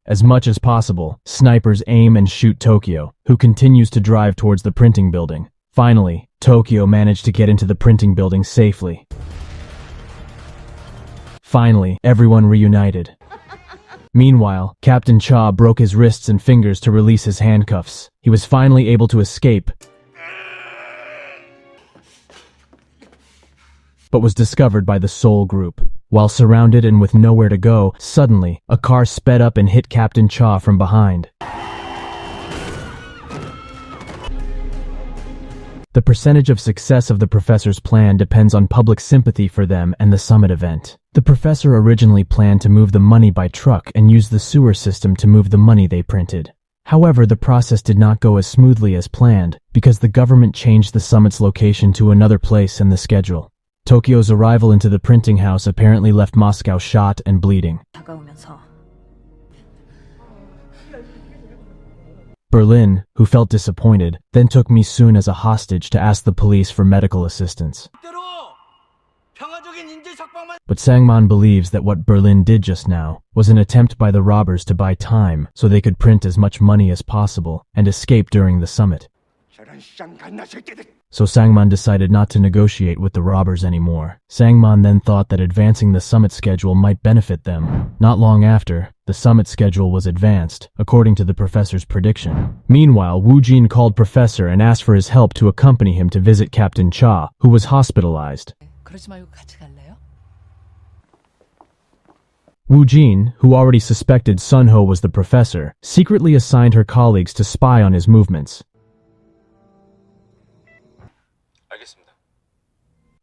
As much as possible, snipers aim and shoot Tokyo, who continues to drive towards the printing building. Finally, Tokyo managed to get into the printing building safely. Finally, everyone reunited. Meanwhile, Captain Cha broke his wrists and fingers to release his handcuffs. He was finally able to escape, but was discovered by the Seoul group. While surrounded and with nowhere to go, suddenly, a car sped up and hit Captain Cha from behind. The percentage of success of the professor's plan depends on public sympathy for them and the summit event. The professor originally planned to move the money by truck and use the sewer system to move the money they printed. However, the process did not go as smoothly as planned because the government changed the summit's location to another place in the schedule. Tokyo's arrival into the printing house apparently left Moscow shot and bleeding. 다가오면서 Berlin, who felt disappointed, then took Mi-soon as a hostage to ask the police for medical assistance. But Sangman believes that what Berlin did just now was an attempt by the robbers to buy time so they could print as much money as possible and escape during the summit. So Sangman decided not to negotiate with the robbers anymore. Sangman then thought that advancing the summit schedule might benefit them. Not long after, the summit schedule was advanced, according to the professor's prediction. Meanwhile, Wu Jin called Professor and asked for his help to accompany him to visit Captain Cha, who was hospitalized. 그러지 말고 같이 갈래요? Wu Jin, who already suspected Sunho was the professor, secretly assigned her colleagues to spy on his movements.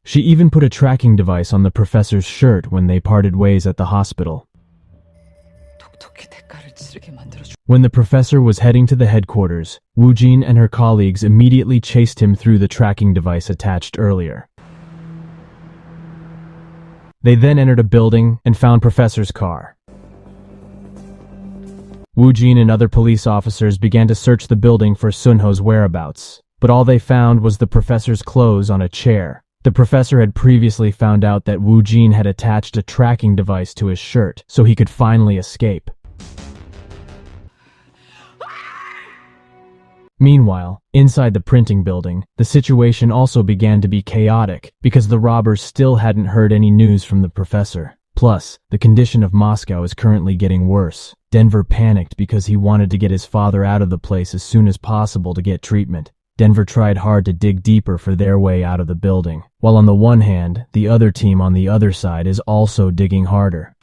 She even put a tracking device on the professor's shirt when they parted ways at the hospital. 독특히 대가를 치르게 만들어줘. When the professor was heading to the headquarters, Wu Jin and her colleagues immediately chased him through the tracking device attached earlier. They then entered a building and found Professor's car. Wu Jin and other police officers began to search the building for Sunho's whereabouts, but all they found was the professor's clothes on a chair. The professor had previously found out that Wu Jin had attached a tracking device to his shirt so he could finally escape. Meanwhile, inside the printing building, the situation also began to be chaotic because the robbers still hadn't heard any news from the professor. Plus, the condition of Moscow is currently getting worse. Denver panicked because he wanted to get his father out of the place as soon as possible to get treatment. Denver tried hard to dig deeper for their way out of the building, while on the one hand, the other team on the other side is also digging harder.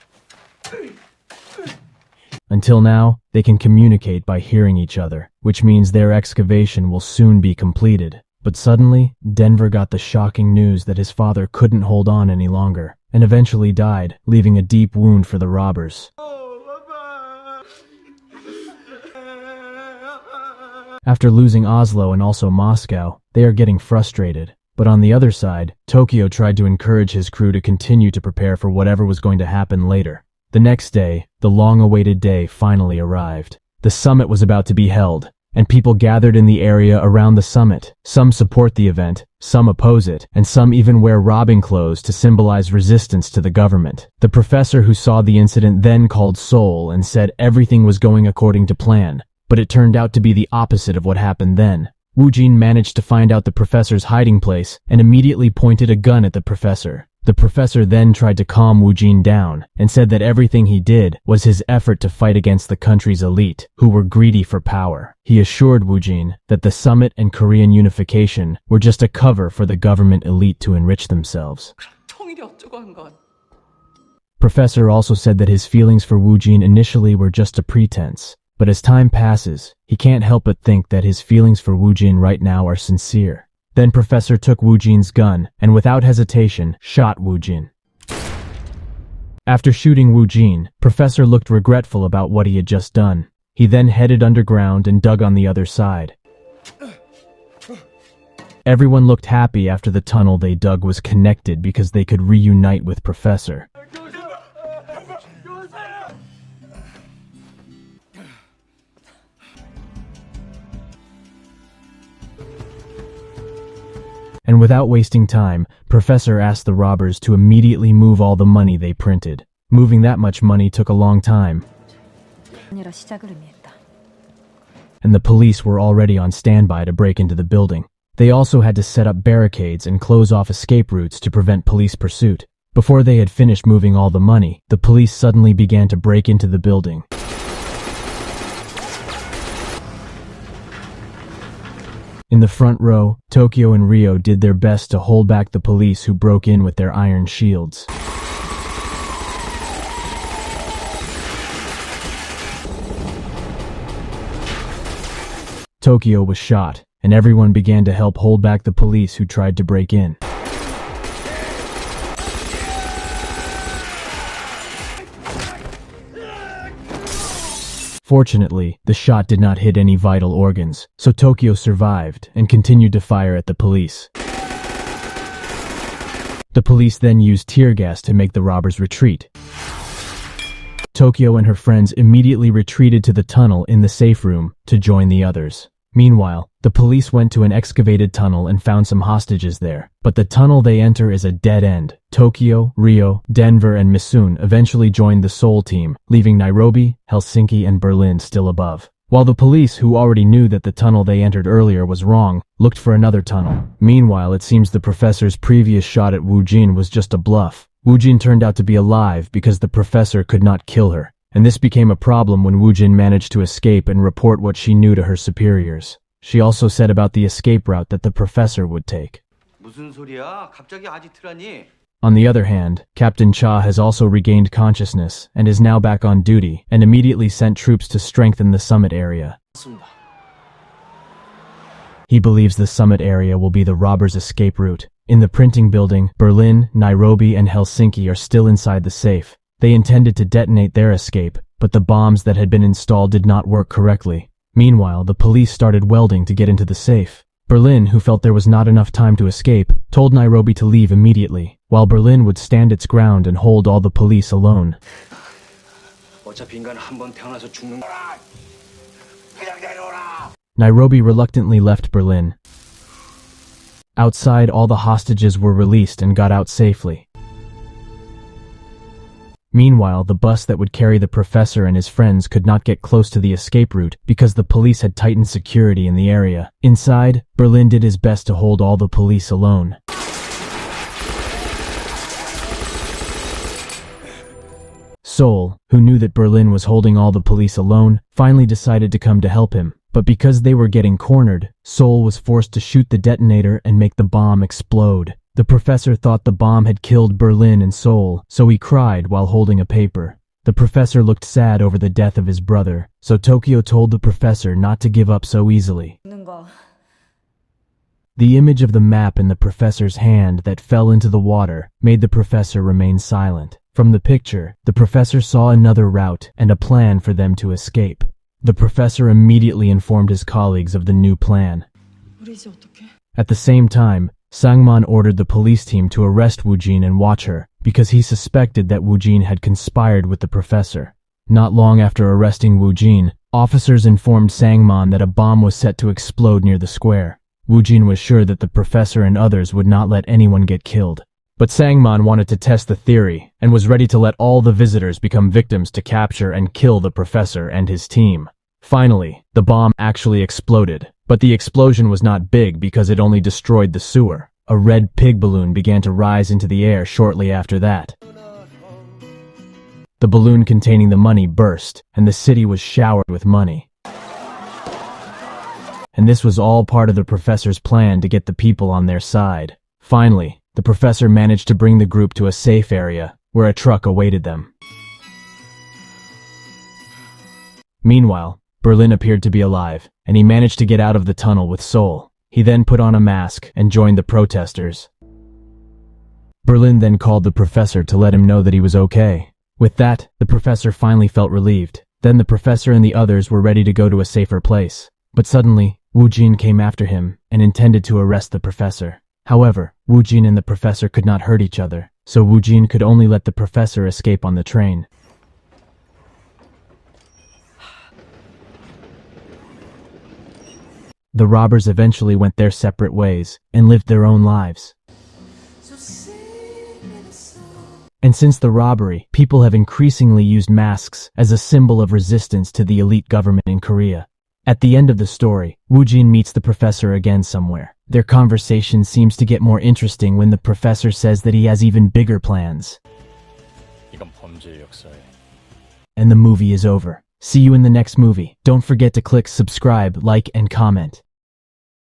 Until now, they can communicate by hearing each other, which means their excavation will soon be completed. But suddenly, Denver got the shocking news that his father couldn't hold on any longer, and eventually died, leaving a deep wound for the robbers. After losing Oslo and also Moscow, they are getting frustrated. But on the other side, Tokyo tried to encourage his crew to continue to prepare for whatever was going to happen later. The next day, the long-awaited day finally arrived. The summit was about to be held, and people gathered in the area around the summit. Some support the event, some oppose it, and some even wear robbing clothes to symbolize resistance to the government. The professor who saw the incident then called Seoul and said everything was going according to plan, but it turned out to be the opposite of what happened then. Wu Jin managed to find out the professor's hiding place and immediately pointed a gun at the professor. The professor then tried to calm Wu Jin down and said that everything he did was his effort to fight against the country's elite, who were greedy for power. He assured Wu Jin that the summit and Korean unification were just a cover for the government elite to enrich themselves. 통일이 어쩌고 한 건. Professor also said that his feelings for Wu Jin initially were just a pretense. But as time passes, he can't help but think that his feelings for Wu Jin right now are sincere. Then Professor took Wu Jin's gun and without hesitation shot Wu Jin. After shooting Wu Jin, Professor looked regretful about what he had just done. He then headed underground and dug on the other side. Everyone looked happy after the tunnel they dug was connected because they could reunite with Professor. And without wasting time, Professor asked the robbers to immediately move all the money they printed. Moving that much money took a long time, 아니라 시작을 의미했다. and the police were already on standby to break into the building. They also had to set up barricades and close off escape routes to prevent police pursuit. Before they had finished moving all the money, the police suddenly began to break into the building. In the front row, Tokyo and Rio did their best to hold back the police who broke in with their iron shields. Tokyo was shot, and everyone began to help hold back the police who tried to break in. Fortunately, the shot did not hit any vital organs, so Tokyo survived and continued to fire at the police. The police then used tear gas to make the robbers retreat. Tokyo and her friends immediately retreated to the tunnel in the safe room to join the others. Meanwhile, the police went to an excavated tunnel and found some hostages there, but the tunnel they enter is a dead end. Tokyo, Rio, Denver, and Misoon eventually joined the Seoul team, leaving Nairobi, Helsinki, and Berlin still above. While the police, who already knew that the tunnel they entered earlier was wrong, looked for another tunnel. Meanwhile, it seems the professor's previous shot at Wu Jin was just a bluff. Wu Jin turned out to be alive because the professor could not kill her, and this became a problem when Wu Jin managed to escape and report what she knew to her superiors. She also said about the escape route that the professor would take. 무슨 소리야? 갑자기 아지트라니? On the other hand, Captain Cha has also regained consciousness and is now back on duty and immediately sent troops to strengthen the summit area. He believes the summit area will be the robbers' escape route. In the printing building, Berlin, Nairobi, and Helsinki are still inside the safe. They intended to detonate their escape, but the bombs that had been installed did not work correctly. Meanwhile, the police started welding to get into the safe. Berlin, who felt there was not enough time to escape, told Nairobi to leave immediately, while Berlin would stand its ground and hold all the police alone. 어차피 인간은 한 번 태어나서 죽는 거라. 그냥 내려오라. Nairobi reluctantly left Berlin. Outside, all the hostages were released and got out safely. Meanwhile, the bus that would carry the professor and his friends could not get close to the escape route because the police had tightened security in the area. Inside, Berlin did his best to hold all the police alone. Seoul, who knew that Berlin was holding all the police alone, finally decided to come to help him. But because they were getting cornered, Seoul was forced to shoot the detonator and make the bomb explode. The professor thought the bomb had killed Berlin and Seoul, so he cried while holding a paper. The professor looked sad over the death of his brother, so Tokyo told the professor not to give up so easily. The image of the map in the professor's hand that fell into the water made the professor remain silent. From the picture, the professor saw another route and a plan for them to escape. The professor immediately informed his colleagues of the new plan. At the same time, Sangman ordered the police team to arrest Wu Jin and watch her, because he suspected that Wu Jin had conspired with the professor. Not long after arresting Wu Jin, officers informed Sangman that a bomb was set to explode near the square. Wu Jin was sure that the professor and others would not let anyone get killed. But Sangman wanted to test the theory, and was ready to let all the visitors become victims to capture and kill the professor and his team. Finally, the bomb actually exploded, but the explosion was not big because it only destroyed the sewer. A red pig balloon began to rise into the air shortly after that. The balloon containing the money burst, and the city was showered with money. And this was all part of the professor's plan to get the people on their side. Finally, the professor managed to bring the group to a safe area, where a truck awaited them. Meanwhile, Berlin appeared to be alive, and he managed to get out of the tunnel with Seoul. He then put on a mask and joined the protesters. Berlin then called the professor to let him know that he was okay. With that, the professor finally felt relieved. Then the professor and the others were ready to go to a safer place. But suddenly, Wu Jin came after him and intended to arrest the professor. However, Wu Jin and the professor could not hurt each other, so Wu Jin could only let the professor escape on the train. The robbers eventually went their separate ways and lived their own lives. And since the robbery, people have increasingly used masks as a symbol of resistance to the elite government in Korea. At the end of the story, Wu Jin meets the professor again somewhere. Their conversation seems to get more interesting when the professor says that he has even bigger plans. And the movie is over. See you in the next movie. Don't forget to click subscribe, like, and comment.